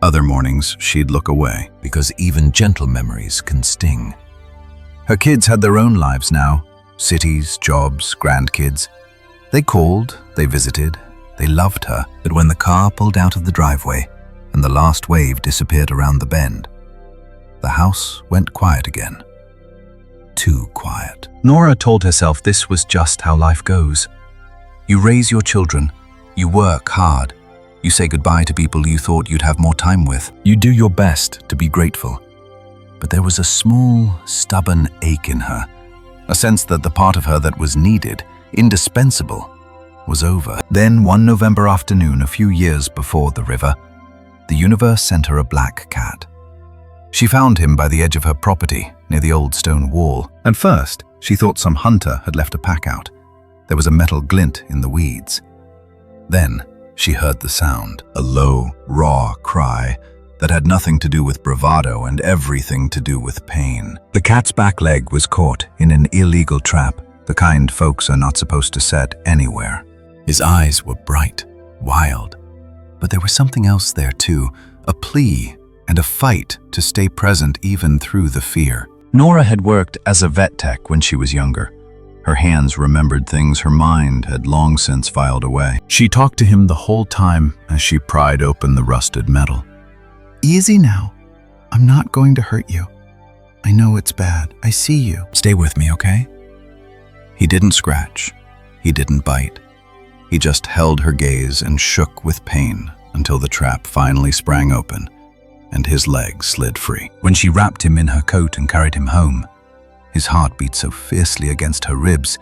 Other mornings, she'd look away, because even gentle memories can sting. Her kids had their own lives now, cities, jobs, grandkids. They called, they visited, they loved her. But when the car pulled out of the driveway and the last wave disappeared around the bend, the house went quiet again. Too quiet. Nora told herself this was just how life goes. You raise your children, you work hard, you say goodbye to people you thought you'd have more time with. You do your best to be grateful. But there was a small, stubborn ache in her, a sense that the part of her that was needed, indispensable, was over. Then one November afternoon, a few years before the river, the universe sent her a black cat. She found him by the edge of her property, near the old stone wall. At first, she thought some hunter had left a pack out. There was a metal glint in the weeds. Then, she heard the sound, a low, raw cry that had nothing to do with bravado and everything to do with pain. The cat's back leg was caught in an illegal trap, the kind folks are not supposed to set anywhere. His eyes were bright, wild, but there was something else there too, a plea and a fight to stay present even through the fear. Nora had worked as a vet tech when she was younger. Her hands remembered things her mind had long since filed away. She talked to him the whole time as she pried open the rusted metal. "Easy now. I'm not going to hurt you. I know it's bad. I see you. Stay with me, okay?" He didn't scratch. He didn't bite. He just held her gaze and shook with pain until the trap finally sprang open and his leg slid free. When she wrapped him in her coat and carried him home, his heart beat so fiercely against her ribs,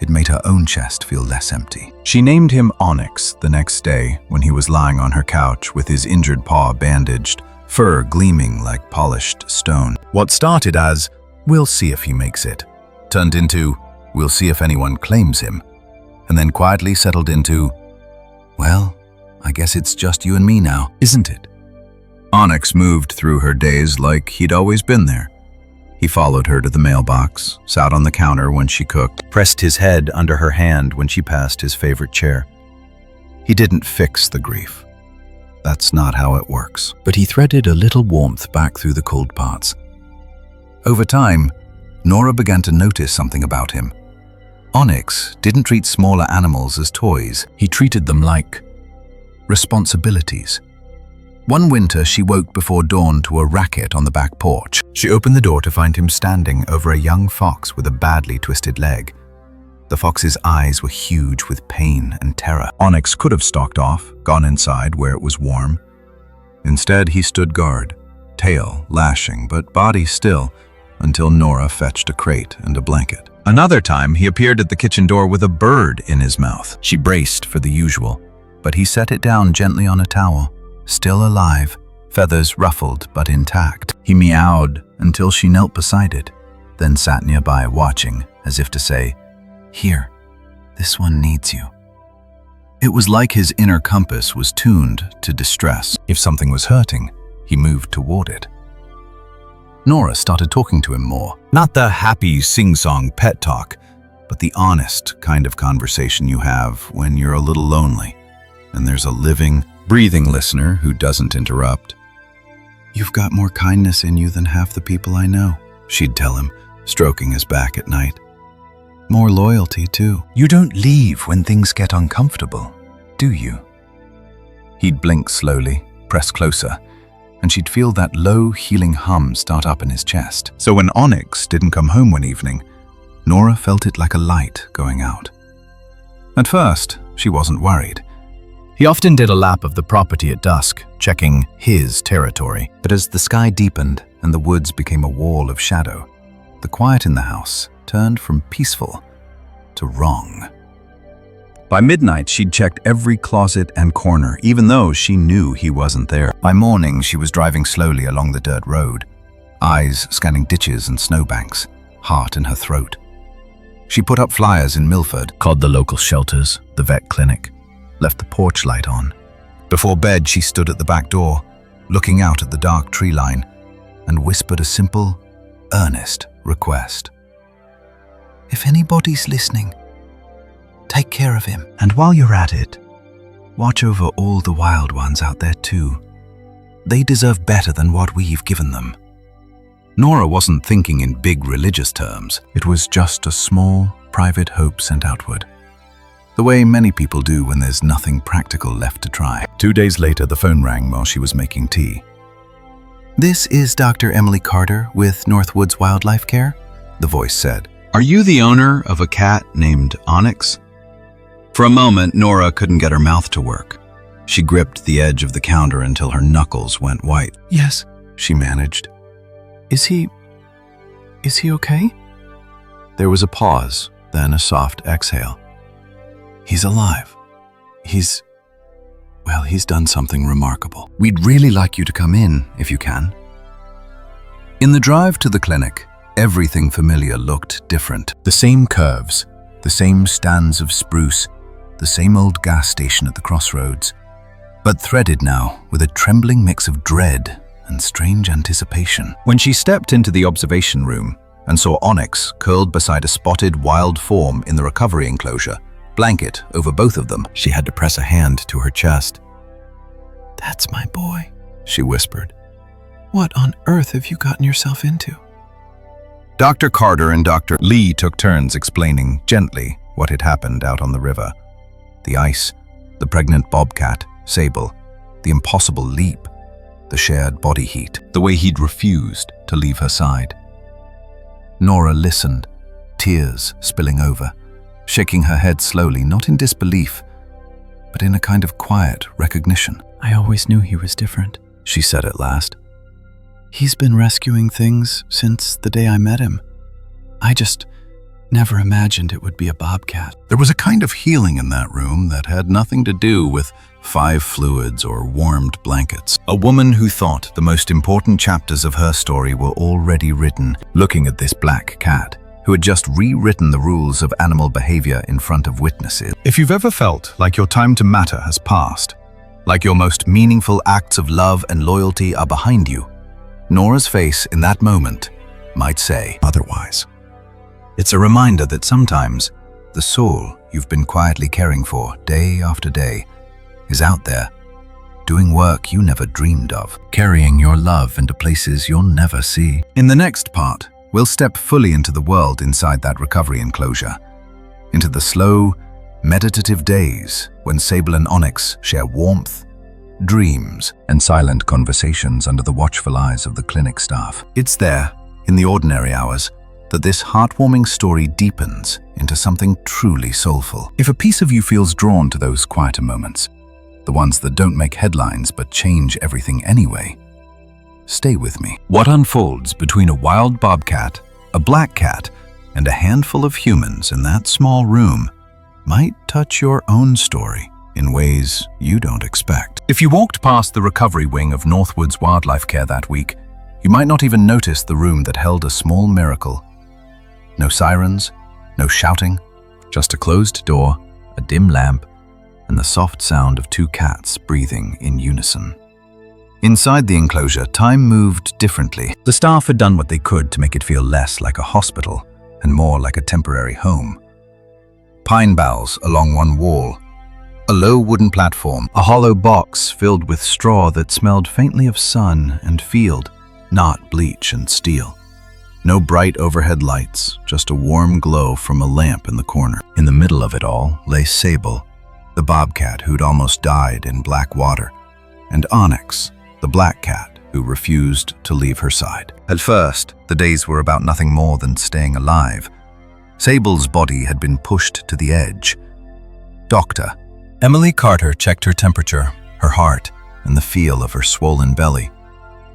it made her own chest feel less empty. She named him Onyx the next day when he was lying on her couch with his injured paw bandaged, fur gleaming like polished stone. What started as, "We'll see if he makes it," turned into, "We'll see if anyone claims him," and then quietly settled into, "Well, I guess it's just you and me now, isn't it?" Onyx moved through her days like he'd always been there. He followed her to the mailbox, sat on the counter when she cooked, pressed his head under her hand when she passed his favorite chair. He didn't fix the grief. That's not how it works. But he threaded a little warmth back through the cold parts. Over time, Nora began to notice something about him. Onyx didn't treat smaller animals as toys. He treated them like responsibilities. One winter, she woke before dawn to a racket on the back porch. She opened the door to find him standing over a young fox with a badly twisted leg. The fox's eyes were huge with pain and terror. Onyx could have stalked off, gone inside where it was warm. Instead, he stood guard, tail lashing but body still, until Nora fetched a crate and a blanket. Another time, he appeared at the kitchen door with a bird in his mouth. She braced for the usual, but he set it down gently on a towel, still alive, feathers ruffled but intact. He meowed until she knelt beside it, then sat nearby watching, as if to say, "Here, this one needs you." It was like his inner compass was tuned to distress. If something was hurting, he moved toward it. Nora started talking to him more. Not the happy sing-song pet talk, but the honest kind of conversation you have when you're a little lonely, and there's a living, breathing listener who doesn't interrupt. "You've got more kindness in you than half the people I know," she'd tell him, stroking his back at night. "More loyalty, too. You don't leave when things get uncomfortable, do you?" He'd blink slowly, press closer, and she'd feel that low, healing hum start up in his chest. So when Onyx didn't come home one evening, Nora felt it like a light going out. At first, she wasn't worried. He often did a lap of the property at dusk, checking his territory. But as the sky deepened and the woods became a wall of shadow, the quiet in the house turned from peaceful to wrong. By midnight, she'd checked every closet and corner, even though she knew he wasn't there. By morning, she was driving slowly along the dirt road, eyes scanning ditches and snowbanks, heart in her throat. She put up flyers in Milford, called the local shelters, the vet clinic, left the porch light on. Before bed, she stood at the back door, looking out at the dark tree line, and whispered a simple, earnest request. "If anybody's listening, take care of him. And while you're at it, watch over all the wild ones out there too. They deserve better than what we've given them." Nora wasn't thinking in big religious terms. It was just a small, private hope sent outward. The way many people do when there's nothing practical left to try. 2 days later, the phone rang while she was making tea. "This is Dr. Emily Carter with Northwoods Wildlife Care," the voice said. "Are you the owner of a cat named Onyx?" For a moment, Nora couldn't get her mouth to work. She gripped the edge of the counter until her knuckles went white. "Yes," she managed. Is he okay?" There was a pause, then a soft exhale. "He's alive. He's done something remarkable. We'd really like you to come in, if you can." In the drive to the clinic, everything familiar looked different. The same curves, the same stands of spruce, the same old gas station at the crossroads, but threaded now with a trembling mix of dread and strange anticipation. When she stepped into the observation room and saw Onyx curled beside a spotted wild form in the recovery enclosure, blanket over both of them, she had to press a hand to her chest. "That's my boy," she whispered. "What on earth have you gotten yourself into?" Dr. Carter and Dr. Lee took turns explaining gently what had happened out on the river. The ice, the pregnant bobcat, Sable, the impossible leap, the shared body heat, the way he'd refused to leave her side. Nora listened, tears spilling over, shaking her head slowly, not in disbelief, but in a kind of quiet recognition. "I always knew he was different," she said at last. "He's been rescuing things since the day I met him. I just never imagined it would be a bobcat." There was a kind of healing in that room that had nothing to do with 5 fluids or warmed blankets. A woman who thought the most important chapters of her story were already written, looking at this black cat, who had just rewritten the rules of animal behavior in front of witnesses. If you've ever felt like your time to matter has passed, like your most meaningful acts of love and loyalty are behind you, Nora's face in that moment might say otherwise. It's a reminder that sometimes the soul you've been quietly caring for day after day is out there, doing work you never dreamed of, carrying your love into places you'll never see. In the next part, we'll step fully into the world inside that recovery enclosure, into the slow, meditative days when Sable and Onyx share warmth, dreams, and silent conversations under the watchful eyes of the clinic staff. It's there, in the ordinary hours, that this heartwarming story deepens into something truly soulful. If a piece of you feels drawn to those quieter moments, the ones that don't make headlines but change everything anyway, stay with me. What unfolds between a wild bobcat, a black cat, and a handful of humans in that small room might touch your own story in ways you don't expect. If you walked past the recovery wing of Northwood's Wildlife Care that week, you might not even notice the room that held a small miracle. No sirens, no shouting, just a closed door, a dim lamp, and the soft sound of two cats breathing in unison. Inside the enclosure, time moved differently. The staff had done what they could to make it feel less like a hospital and more like a temporary home. Pine boughs along one wall, a low wooden platform, a hollow box filled with straw that smelled faintly of sun and field, not bleach and steel. No bright overhead lights, just a warm glow from a lamp in the corner. In the middle of it all lay Sable, the bobcat who'd almost died in black water, and Onyx, the black cat who refused to leave her side. At first, the days were about nothing more than staying alive. Sable's body had been pushed to the edge. Doctor Emily Carter checked her temperature, her heart, and the feel of her swollen belly.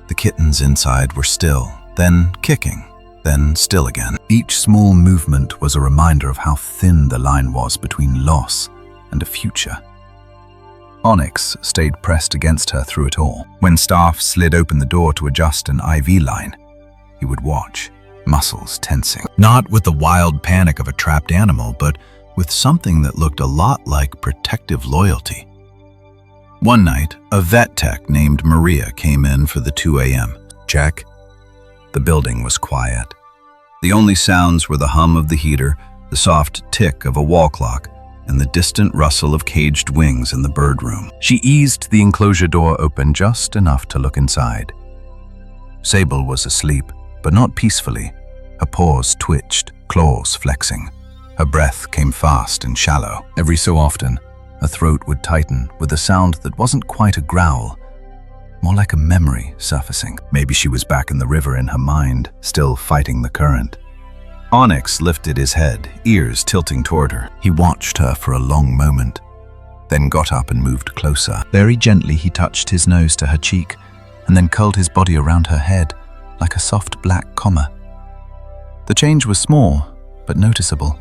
The kittens inside were still, then kicking, then still again. Each small movement was a reminder of how thin the line was between loss and a future. Onyx stayed pressed against her through it all. When staff slid open the door to adjust an IV line, he would watch, muscles tensing. Not with the wild panic of a trapped animal, but with something that looked a lot like protective loyalty. One night, a vet tech named Maria came in for the 2 a.m. check. The building was quiet. The only sounds were the hum of the heater, the soft tick of a wall clock, and the distant rustle of caged wings in the bird room. She eased the enclosure door open just enough to look inside. Sable was asleep, but not peacefully. Her paws twitched, claws flexing. Her breath came fast and shallow. Every so often, her throat would tighten with a sound that wasn't quite a growl, more like a memory surfacing. Maybe she was back in the river in her mind, still fighting the current. Onyx lifted his head, ears tilting toward her. He watched her for a long moment, then got up and moved closer. Very gently, he touched his nose to her cheek and then curled his body around her head like a soft black comma. The change was small, but noticeable.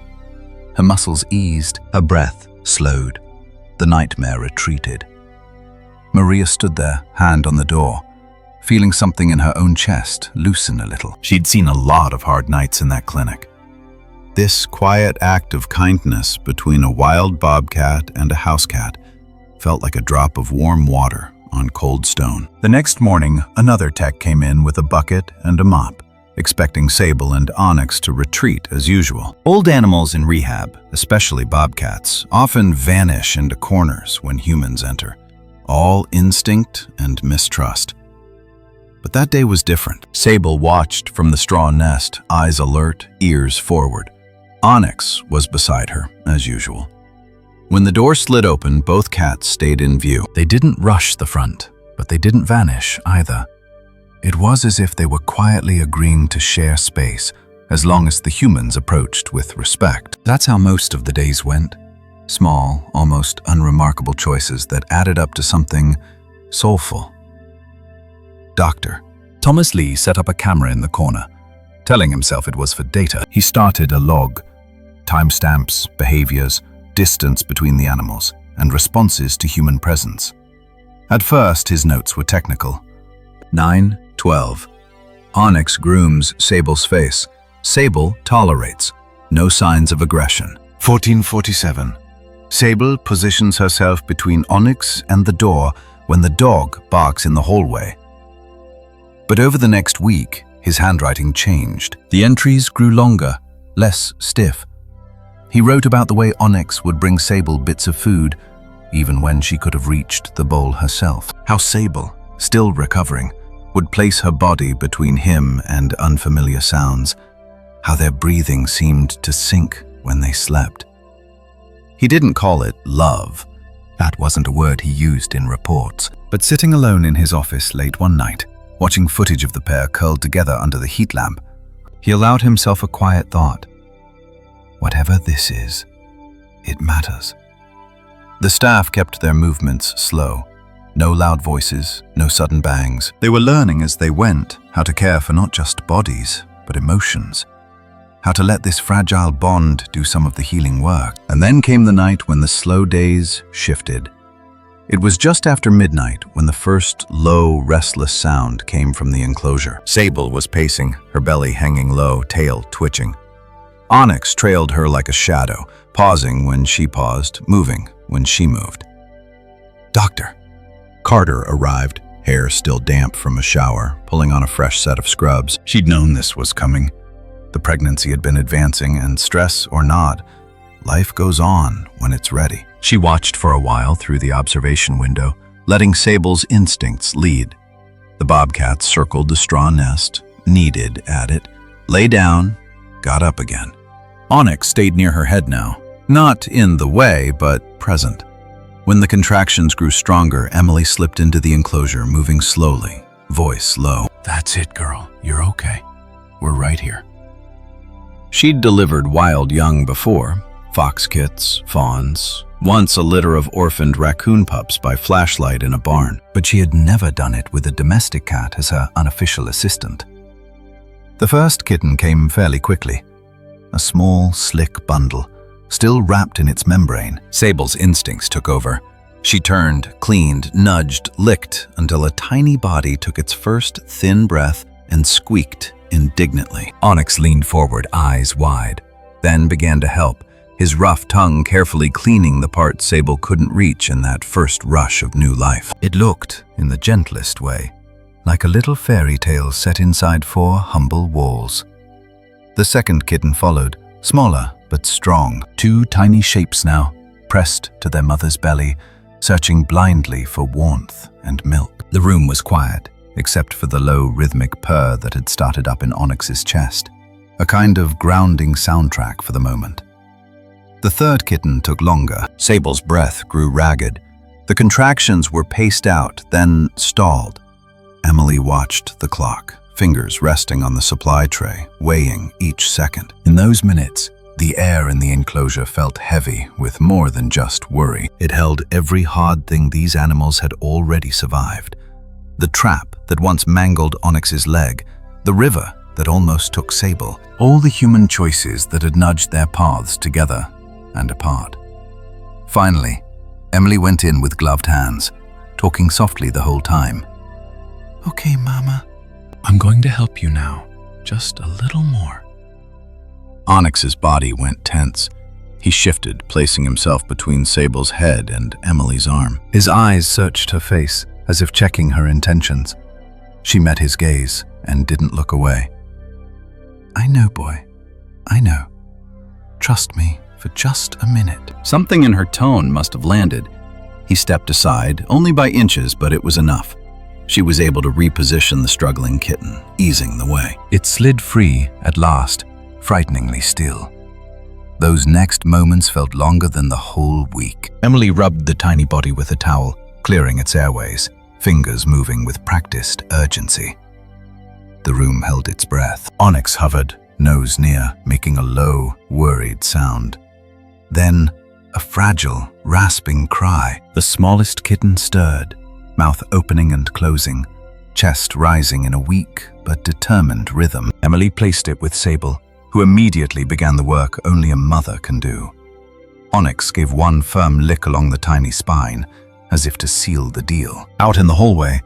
Her muscles eased, her breath slowed. The nightmare retreated. Maria stood there, hand on the door, feeling something in her own chest loosen a little. She'd seen a lot of hard nights in that clinic. This quiet act of kindness between a wild bobcat and a house cat felt like a drop of warm water on cold stone. The next morning, another tech came in with a bucket and a mop, expecting Sable and Onyx to retreat as usual. Old animals in rehab, especially bobcats, often vanish into corners when humans enter. All instinct and mistrust. But that day was different. Sable watched from the straw nest, eyes alert, ears forward. Onyx was beside her, as usual. When the door slid open, both cats stayed in view. They didn't rush the front, but they didn't vanish either. It was as if they were quietly agreeing to share space, as long as the humans approached with respect. That's how most of the days went. Small, almost unremarkable choices that added up to something soulful. Doctor Thomas Lee set up a camera in the corner, telling himself it was for data. He started a log, timestamps, behaviors, distance between the animals, and responses to human presence. At first, his notes were technical. 9:12. Onyx grooms Sable's face. Sable tolerates. No signs of aggression. 14:47. Sable positions herself between Onyx and the door when the dog barks in the hallway. But over the next week, his handwriting changed. The entries grew longer, less stiff. He wrote about the way Onyx would bring Sable bits of food, even when she could have reached the bowl herself. How Sable, still recovering, would place her body between him and unfamiliar sounds. How their breathing seemed to sync when they slept. He didn't call it love. That wasn't a word he used in reports. But sitting alone in his office late one night, watching footage of the pair curled together under the heat lamp, he allowed himself a quiet thought. Whatever this is, it matters. The staff kept their movements slow. No loud voices, no sudden bangs. They were learning as they went how to care for not just bodies, but emotions. How to let this fragile bond do some of the healing work. And then came the night when the slow days shifted. It was just after midnight when the first low, restless sound came from the enclosure. Sable was pacing, her belly hanging low, tail twitching. Onyx trailed her like a shadow, pausing when she paused, moving when she moved. Doctor. Carter arrived, hair still damp from a shower, pulling on a fresh set of scrubs. She'd known this was coming. The pregnancy had been advancing, and stress or not, life goes on when it's ready. She watched for a while through the observation window, letting Sable's instincts lead. The bobcat circled the straw nest, kneaded at it, lay down, got up again. Onyx stayed near her head now, not in the way, but present. When the contractions grew stronger, Emily slipped into the enclosure, moving slowly, voice low. That's it, girl. You're okay. We're right here. She'd delivered wild young before, fox kits, fawns, once a litter of orphaned raccoon pups by flashlight in a barn, but she had never done it with a domestic cat as her unofficial assistant. The first kitten came fairly quickly, a small, slick bundle, still wrapped in its membrane. Sable's instincts took over. She turned, cleaned, nudged, licked until a tiny body took its first thin breath and squeaked indignantly. Onyx leaned forward, eyes wide, then began to help, his rough tongue carefully cleaning the parts Sable couldn't reach in that first rush of new life. It looked, in the gentlest way, like a little fairy tale set inside 4 humble walls. The second kitten followed, smaller but strong. 2 tiny shapes now, pressed to their mother's belly, searching blindly for warmth and milk. The room was quiet, except for the low rhythmic purr that had started up in Onyx's chest, a kind of grounding soundtrack for the moment. The third kitten took longer. Sable's breath grew ragged. The contractions were paced out, then stalled. Emily watched the clock, fingers resting on the supply tray, weighing each second. In those minutes, the air in the enclosure felt heavy with more than just worry. It held every hard thing these animals had already survived. The trap that once mangled Onyx's leg, the river that almost took Sable, all the human choices that had nudged their paths together and apart. Finally, Emily went in with gloved hands, talking softly the whole time. Okay, Mama. I'm going to help you now, just a little more. Onyx's body went tense. He shifted, placing himself between Sable's head and Emily's arm. His eyes searched her face, as if checking her intentions. She met his gaze and didn't look away. I know, boy. I know. Trust me for just a minute. Something in her tone must have landed. He stepped aside, only by inches, but it was enough. She was able to reposition the struggling kitten, easing the way. It slid free at last, frighteningly still. Those next moments felt longer than the whole week. Emily rubbed the tiny body with a towel, clearing its airways, fingers moving with practiced urgency. The room held its breath. Onyx hovered, nose near, making a low, worried sound. Then, a fragile, rasping cry. The smallest kitten stirred, mouth opening and closing, chest rising in a weak but determined rhythm. Emily placed it with Sable, who immediately began the work only a mother can do. Onyx gave one firm lick along the tiny spine, as if to seal the deal. Out in the hallway,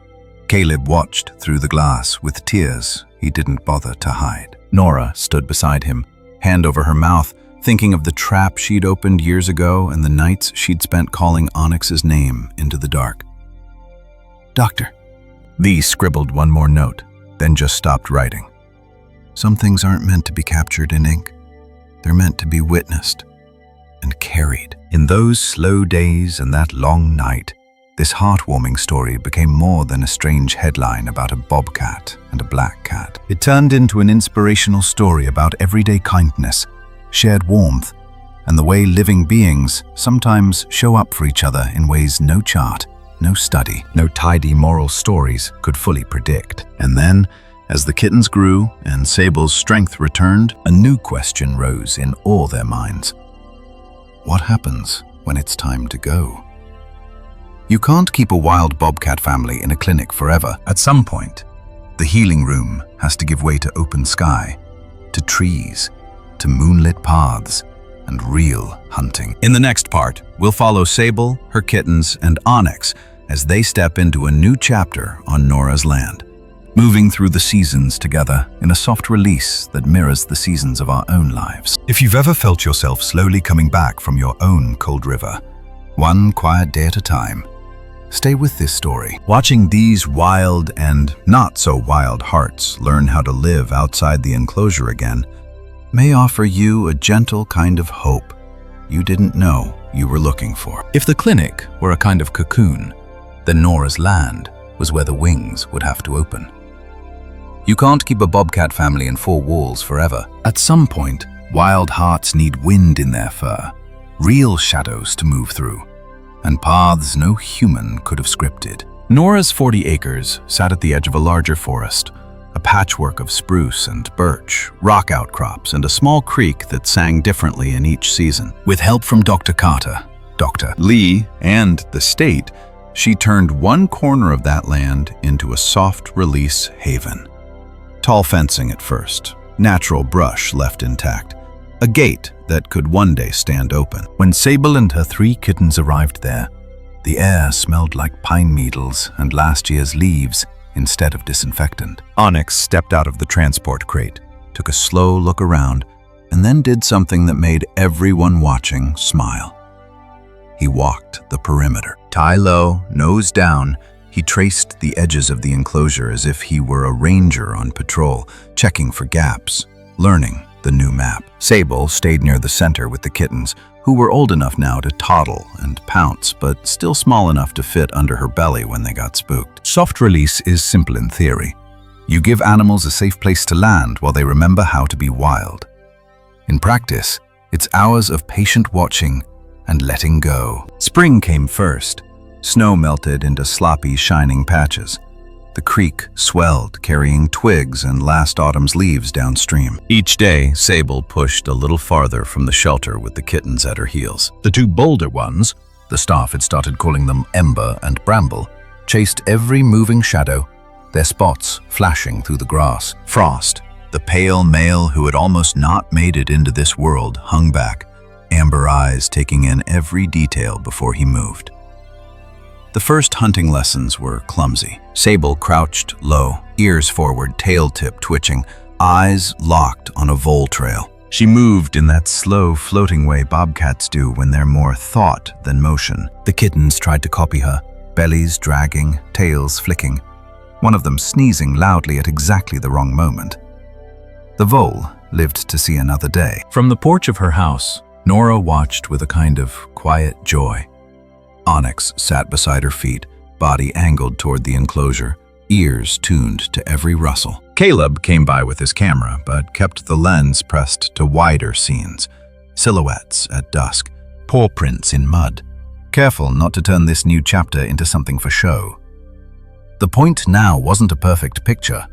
Caleb watched through the glass with tears he didn't bother to hide. Nora stood beside him, hand over her mouth, thinking of the trap she'd opened years ago and the nights she'd spent calling Onyx's name into the dark. Doctor. Thee scribbled one more note, then just stopped writing. Some things aren't meant to be captured in ink. They're meant to be witnessed and carried. In those slow days and that long night, this heartwarming story became more than a strange headline about a bobcat and a black cat. It turned into an inspirational story about everyday kindness, shared warmth, and the way living beings sometimes show up for each other in ways no chart, no study, no tidy moral stories could fully predict. And then, as the kittens grew and Sable's strength returned, a new question rose in all their minds. What happens when it's time to go? You can't keep a wild bobcat family in a clinic forever. At some point, the healing room has to give way to open sky, to trees, to moonlit paths, and real hunting. In the next part, we'll follow Sable, her kittens, and Onyx as they step into a new chapter on Nora's land, moving through the seasons together in a soft release that mirrors the seasons of our own lives. If you've ever felt yourself slowly coming back from your own cold river, one quiet day at a time, stay with this story. Watching these wild and not so wild hearts learn how to live outside the enclosure again may offer you a gentle kind of hope you didn't know you were looking for. If the clinic were a kind of cocoon, then Nora's land was where the wings would have to open. You can't keep a bobcat family in four walls forever. At some point, wild hearts need wind in their fur, real shadows to move through, and paths no human could have scripted. Nora's 40 acres sat at the edge of a larger forest, a patchwork of spruce and birch, rock outcrops, and a small creek that sang differently in each season. With help from Dr. Carter, Dr. Lee, and the state, she turned one corner of that land into a soft-release haven. Tall fencing at first, natural brush left intact, a gate that could one day stand open. When Sable and her 3 kittens arrived there, the air smelled like pine needles and last year's leaves instead of disinfectant. Onyx stepped out of the transport crate, took a slow look around, and then did something that made everyone watching smile. He walked the perimeter. Tie low, nose down, he traced the edges of the enclosure as if he were a ranger on patrol, checking for gaps, learning the new map. Sable stayed near the center with the kittens, who were old enough now to toddle and pounce, but still small enough to fit under her belly when they got spooked. Soft release is simple in theory. You give animals a safe place to land while they remember how to be wild. In practice, it's hours of patient watching and letting go. Spring came first. Snow melted into sloppy, shining patches. The creek swelled, carrying twigs and last autumn's leaves downstream. Each day, Sable pushed a little farther from the shelter with the kittens at her heels. The 2 bolder ones, the staff had started calling them Ember and Bramble, chased every moving shadow, their spots flashing through the grass. Frost, the pale male who had almost not made it into this world, hung back, amber eyes taking in every detail before he moved. The first hunting lessons were clumsy. Sable crouched low, ears forward, tail tip twitching, eyes locked on a vole trail. She moved in that slow, floating way bobcats do when they're more thought than motion. The kittens tried to copy her, bellies dragging, tails flicking, one of them sneezing loudly at exactly the wrong moment. The vole lived to see another day. From the porch of her house, Nora watched with a kind of quiet joy. Onyx sat beside her feet, body angled toward the enclosure, ears tuned to every rustle. Caleb came by with his camera, but kept the lens pressed to wider scenes, silhouettes at dusk, paw prints in mud, careful not to turn this new chapter into something for show. The point now wasn't a perfect picture.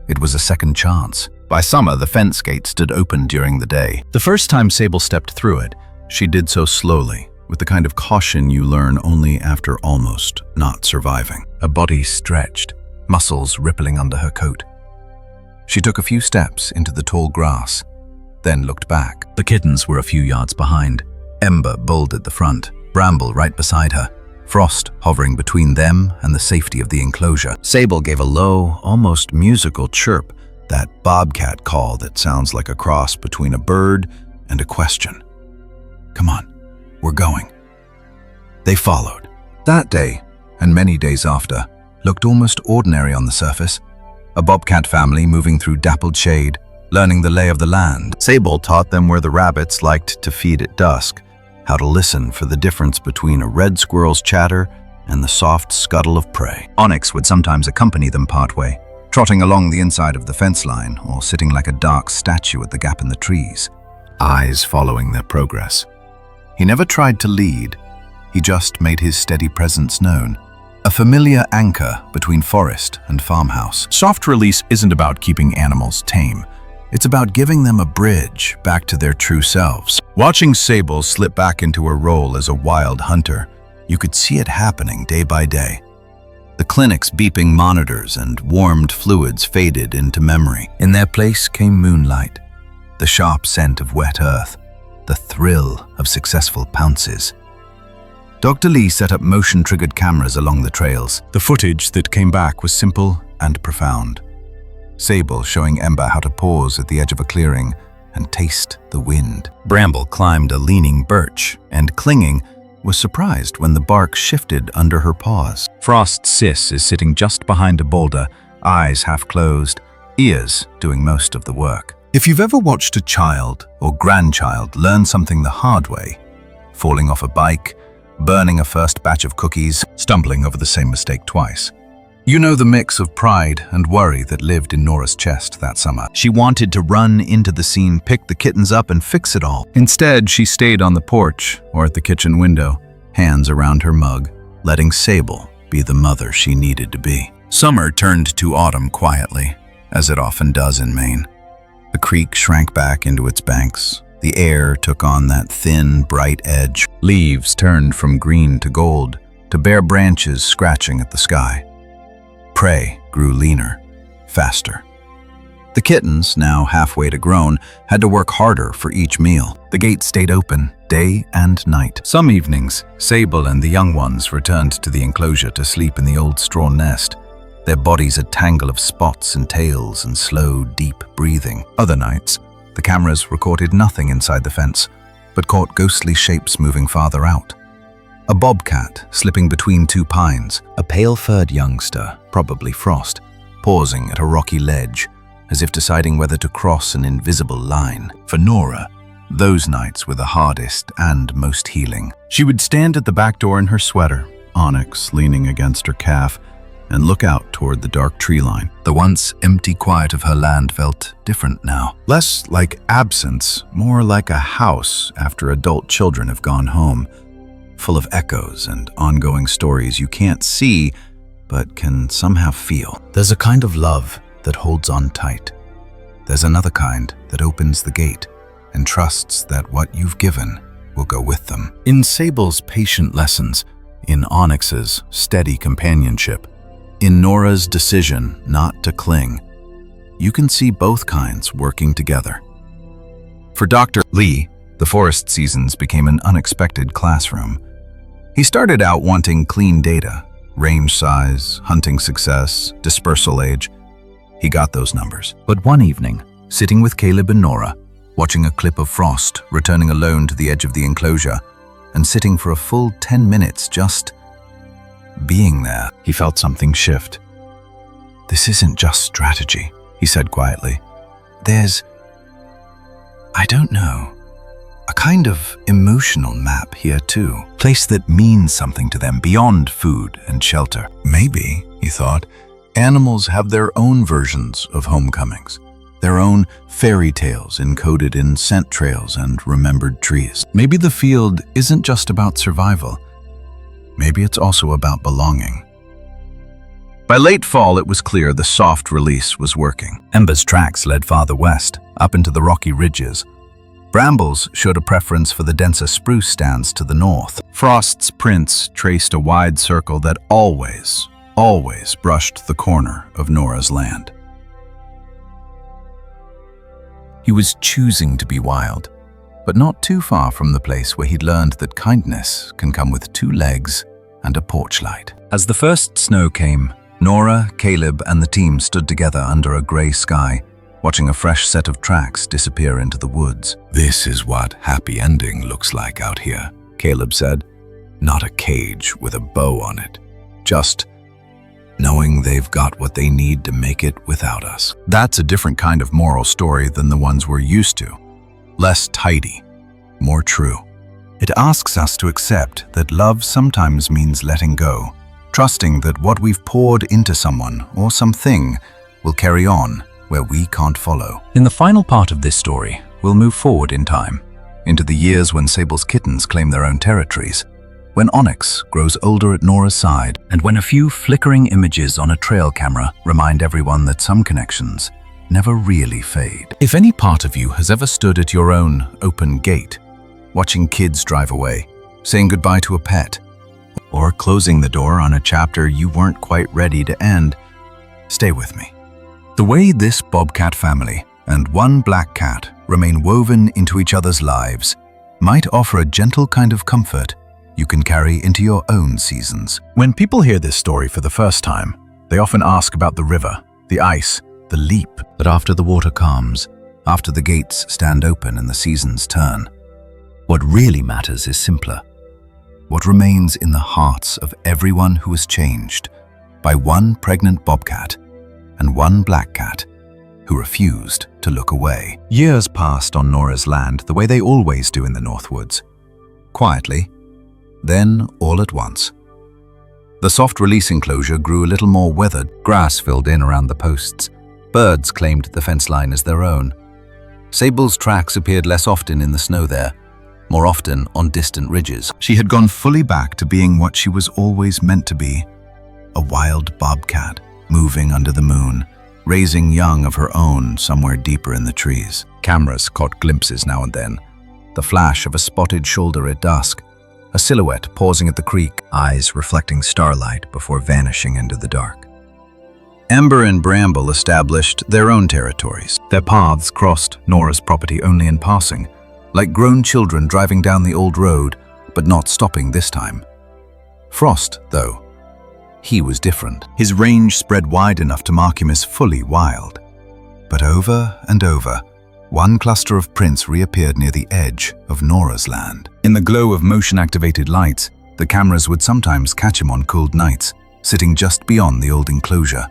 It was a second chance. By summer, the fence gate stood open during the day. The first time Sable stepped through it, she did so slowly, with the kind of caution you learn only after almost not surviving. Her body stretched, muscles rippling under her coat. She took a few steps into the tall grass, then looked back. The kittens were a few yards behind. Ember bulled at the front, Bramble right beside her, Frost hovering between them and the safety of the enclosure. Sable gave a low, almost musical chirp, that bobcat call that sounds like a cross between a bird and a question. Come on. We're going. They followed. That day, and many days after, looked almost ordinary on the surface. A bobcat family moving through dappled shade, learning the lay of the land. Sable taught them where the rabbits liked to feed at dusk, how to listen for the difference between a red squirrel's chatter and the soft scuttle of prey. Onyx would sometimes accompany them partway, trotting along the inside of the fence line or sitting like a dark statue at the gap in the trees. eyes following their progress. He never tried to lead, he just made his steady presence known, a familiar anchor between forest and farmhouse. Soft release isn't about keeping animals tame. It's about giving them a bridge back to their true selves. Watching Sable slip back into her role as a wild hunter, you could see it happening day by day. The clinic's beeping monitors and warmed fluids faded into memory. In their place came moonlight, the sharp scent of wet earth, the thrill of successful pounces. Dr. Lee set up motion-triggered cameras along the trails. The footage that came back was simple and profound. Sable showing Ember how to pause at the edge of a clearing and taste the wind. Bramble climbed a leaning birch and, clinging, was surprised when the bark shifted under her paws. Frost's sis is sitting just behind a boulder, eyes half closed, ears doing most of the work. If you've ever watched a child or grandchild learn something the hard way, falling off a bike, burning a first batch of cookies, stumbling over the same mistake twice, you know the mix of pride and worry that lived in Nora's chest that summer. She wanted to run into the scene, pick the kittens up, and fix it all. Instead, she stayed on the porch or at the kitchen window, hands around her mug, letting Sable be the mother she needed to be. Summer turned to autumn quietly, as it often does in Maine. The creek shrank back into its banks. The air took on that thin, bright edge. Leaves turned from green to gold, to bare branches scratching at the sky. Prey grew leaner, faster. The kittens, now halfway to grown, had to work harder for each meal. The gate stayed open day and night. Some evenings, Sable and the young ones returned to the enclosure to sleep in the old straw nest, their bodies a tangle of spots and tails and slow, deep breathing. Other nights, the cameras recorded nothing inside the fence, but caught ghostly shapes moving farther out. A bobcat slipping between two pines, a pale-furred youngster, probably Frost, pausing at a rocky ledge, as if deciding whether to cross an invisible line. For Nora, those nights were the hardest and most healing. She would stand at the back door in her sweater, Onyx leaning against her calf, and look out toward the dark tree line. The once empty quiet of her land felt different now. Less like absence, more like a house after adult children have gone home, full of echoes and ongoing stories you can't see, but can somehow feel. There's a kind of love that holds on tight. There's another kind that opens the gate and trusts that what you've given will go with them. In Sable's patient lessons, in Onyx's steady companionship, in Nora's decision not to cling, you can see both kinds working together. For Dr. Lee, the forest seasons became an unexpected classroom. He started out wanting clean data, range size, hunting success, dispersal age. He got those numbers. But one evening, sitting with Caleb and Nora, watching a clip of Frost returning alone to the edge of the enclosure, and sitting for a full 10 minutes just being there, he felt something shift. This isn't just strategy, he said quietly. There's, I don't know, a kind of emotional map here too. Place that means something to them beyond food and shelter. Maybe, he thought, animals have their own versions of homecomings, their own fairy tales encoded in scent trails and remembered trees. Maybe the field isn't just about survival. Maybe it's also about belonging. By late fall, it was clear the soft release was working. Ember's tracks led farther west, up into the rocky ridges. Brambles showed a preference for the denser spruce stands to the north. Frost's prints traced a wide circle that always brushed the corner of Nora's land. He was choosing to be wild, but not too far from the place where he'd learned that kindness can come with 2 legs and a porch light. As the first snow came, Nora, Caleb, and the team stood together under a gray sky, watching a fresh set of tracks disappear into the woods. This is what happy ending looks like out here, Caleb said. Not a cage with a bow on it, just knowing they've got what they need to make it without us. That's a different kind of moral story than the ones we're used to. Less tidy, more true. It asks us to accept that love sometimes means letting go, trusting that what we've poured into someone or something will carry on where we can't follow. In the final part of this story, We'll move forward in time, into the years when Sable's kittens claim their own territories, when Onyx grows older at Nora's side, and when a few flickering images on a trail camera remind everyone that some connections never really fade. If any part of you has ever stood at your own open gate, watching kids drive away, saying goodbye to a pet, or closing the door on a chapter you weren't quite ready to end, stay with me. The way this bobcat family and one black cat remain woven into each other's lives might offer a gentle kind of comfort you can carry into your own seasons. When people hear this story for the first time, they often ask about the river, the ice, the leap. But after the water calms, after the gates stand open and the seasons turn, what really matters is simpler. What remains in the hearts of everyone who was changed by one pregnant bobcat and one black cat who refused to look away. Years passed on Nora's land the way they always do in the Northwoods. Quietly, then all at once. The soft release enclosure grew a little more weathered, grass filled in around the posts. Birds claimed the fence line as their own. Sable's tracks appeared less often in the snow there, more often on distant ridges. She had gone fully back to being what she was always meant to be, a wild bobcat, moving under the moon, raising young of her own somewhere deeper in the trees. Cameras caught glimpses now and then, the flash of a spotted shoulder at dusk, a silhouette pausing at the creek, eyes reflecting starlight before vanishing into the dark. Ember and Bramble established their own territories. Their paths crossed Nora's property only in passing, like grown children driving down the old road, but not stopping this time. Frost, though, he was different. His range spread wide enough to mark him as fully wild. But over and over, one cluster of prints reappeared near the edge of Nora's land. In the glow of motion-activated lights, the cameras would sometimes catch him on cold nights, sitting just beyond the old enclosure.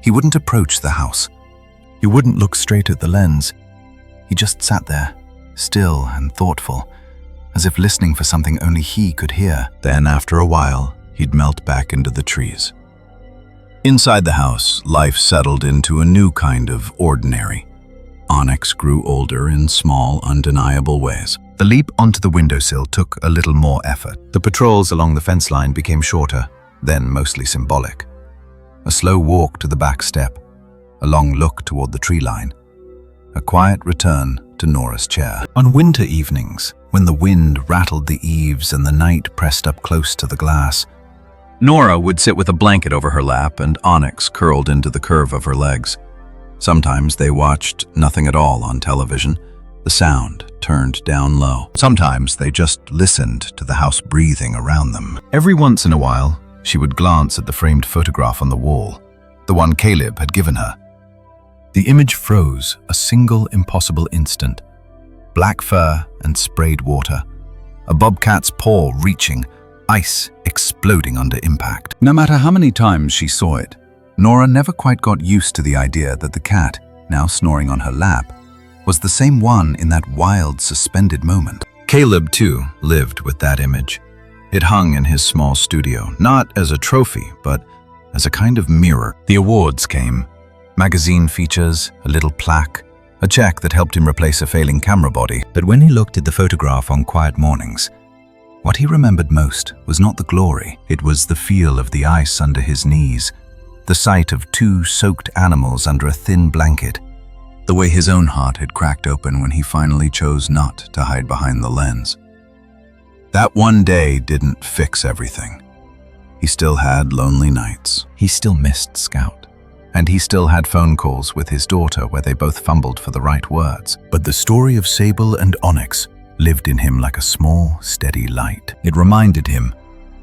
He wouldn't approach the house. He wouldn't look straight at the lens. He just sat there, still and thoughtful, as if listening for something only he could hear. Then, after a while, he'd melt back into the trees. Inside the house, life settled into a new kind of ordinary. Onyx grew older in small, undeniable ways. The leap onto the windowsill took a little more effort. The patrols along the fence line became shorter, then mostly symbolic. A slow walk to the back step, a long look toward the tree line, a quiet return to Nora's chair. On winter evenings, when the wind rattled the eaves and the night pressed up close to the glass, Nora would sit with a blanket over her lap and Onyx curled into the curve of her legs. Sometimes they watched nothing at all on television, the sound turned down low. Sometimes they just listened to the house breathing around them. Every once in a while, she would glance at the framed photograph on the wall, the one Caleb had given her. The image froze a single impossible instant. Black fur and sprayed water, a bobcat's paw reaching, ice exploding under impact. No matter how many times she saw it, Nora never quite got used to the idea that the cat, now snoring on her lap, was the same one in that wild, suspended moment. Caleb, too, lived with that image. It hung in his small studio, not as a trophy, but as a kind of mirror. The awards came. Magazine features, a little plaque, a check that helped him replace a failing camera body. But when he looked at the photograph on quiet mornings, what he remembered most was not the glory. It was the feel of the ice under his knees, the sight of two soaked animals under a thin blanket, the way his own heart had cracked open when he finally chose not to hide behind the lens. That one day didn't fix everything. He still had lonely nights. He still missed Scout. And he still had phone calls with his daughter where they both fumbled for the right words. But the story of Sable and Onyx lived in him like a small, steady light. It reminded him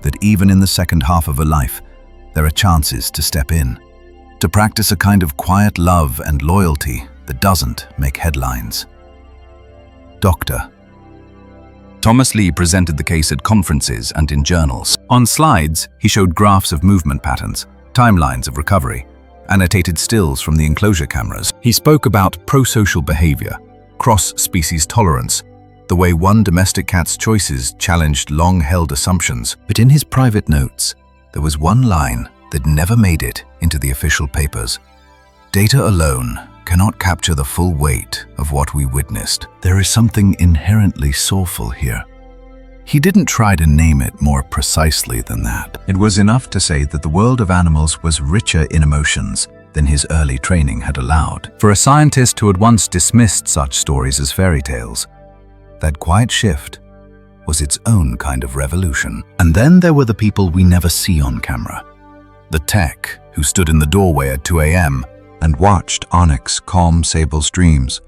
that even in the second half of a life, there are chances to step in, to practice a kind of quiet love and loyalty that doesn't make headlines. Doctor. Thomas Lee presented the case at conferences and in journals. On slides, he showed graphs of movement patterns, timelines of recovery, annotated stills from the enclosure cameras. He spoke about prosocial behavior, cross-species tolerance, the way one domestic cat's choices challenged long-held assumptions. But in his private notes, there was one line that never made it into the official papers. Data alone cannot capture the full weight of what we witnessed. There is something inherently soulful here. He didn't try to name it more precisely than that. It was enough to say that the world of animals was richer in emotions than his early training had allowed. For a scientist who had once dismissed such stories as fairy tales, that quiet shift was its own kind of revolution. And then there were the people we never see on camera. The tech who stood in the doorway at 2 a.m. and watched Onyx calm Sable's dreams.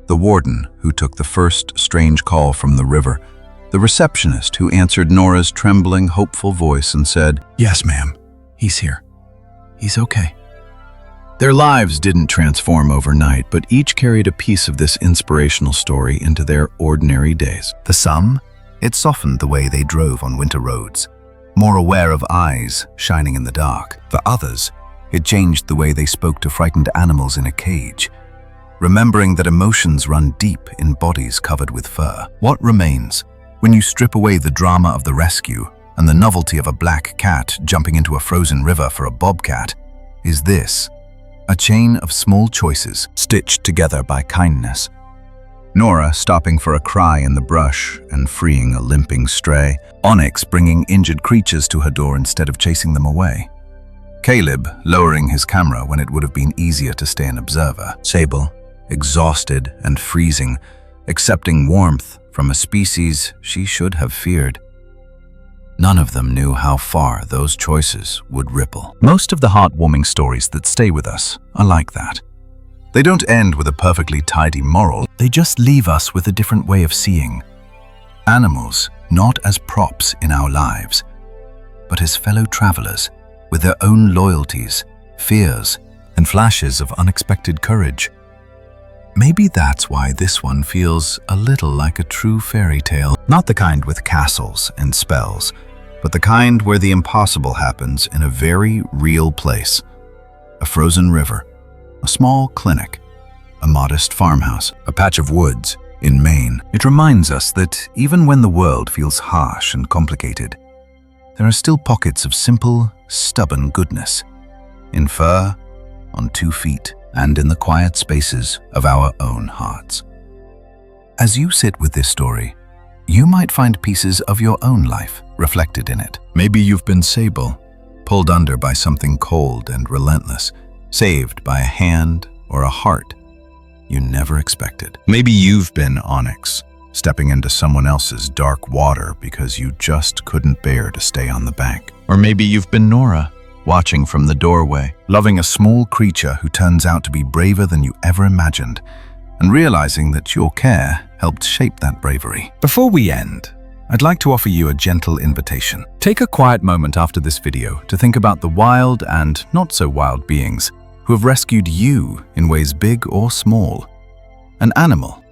The warden who took the first strange call from the river. The receptionist who answered Nora's trembling, hopeful voice and said, "Yes, ma'am. He's here. He's okay." Their lives didn't transform overnight, but each carried a piece of this inspirational story into their ordinary days. The some, it softened the way they drove on winter roads, more aware of eyes shining in the dark. For others, it changed the way they spoke to frightened animals in a cage, remembering that emotions run deep in bodies covered with fur. What remains when you strip away the drama of the rescue and the novelty of a black cat jumping into a frozen river for a bobcat is this: a chain of small choices stitched together by kindness. Nora stopping for a cry in the brush and freeing a limping stray. Onyx bringing injured creatures to her door instead of chasing them away. Caleb lowering his camera when it would have been easier to stay an observer. Sable, exhausted and freezing, accepting warmth from a species she should have feared. None of them knew how far those choices would ripple. Most of the heartwarming stories that stay with us are like that. They don't end with a perfectly tidy moral, they just leave us with a different way of seeing animals, not as props in our lives, but as fellow travelers with their own loyalties, fears, and flashes of unexpected courage. Maybe that's why this one feels a little like a true fairy tale. Not the kind with castles and spells, but the kind where the impossible happens in a very real place. A frozen river, a small clinic, a modest farmhouse, a patch of woods in Maine. It reminds us that even when the world feels harsh and complicated, there are still pockets of simple, stubborn goodness. In fur, on 2 feet, and in the quiet spaces of our own hearts. As you sit with this story, you might find pieces of your own life reflected in it. Maybe you've been Sable, pulled under by something cold and relentless, saved by a hand or a heart you never expected. Maybe you've been Onyx, stepping into someone else's dark water because you just couldn't bear to stay on the bank. Or maybe you've been Nora, watching from the doorway, loving a small creature who turns out to be braver than you ever imagined, and realizing that your care helped shape that bravery. Before we end, I'd like to offer you a gentle invitation. Take a quiet moment after this video to think about the wild and not so wild beings who have rescued you in ways big or small. An animal,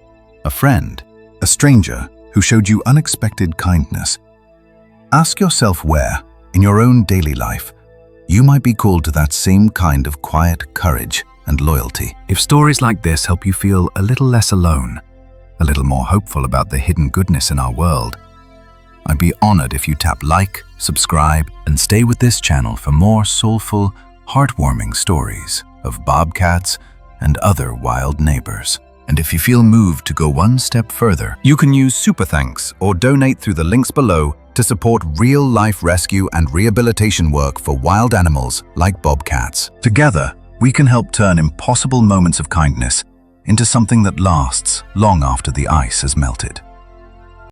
a friend, a stranger who showed you unexpected kindness. Ask yourself where, in your own daily life, you might be called to that same kind of quiet courage and loyalty. If stories like this help you feel a little less alone, a little more hopeful about the hidden goodness in our world, I'd be honored if you tap like, subscribe, and stay with this channel for more soulful, heartwarming stories of bobcats and other wild neighbors. And if you feel moved to go one step further, you can use Super Thanks or donate through the links below to support real-life rescue and rehabilitation work for wild animals like bobcats. Together, we can help turn impossible moments of kindness into something that lasts long after the ice has melted.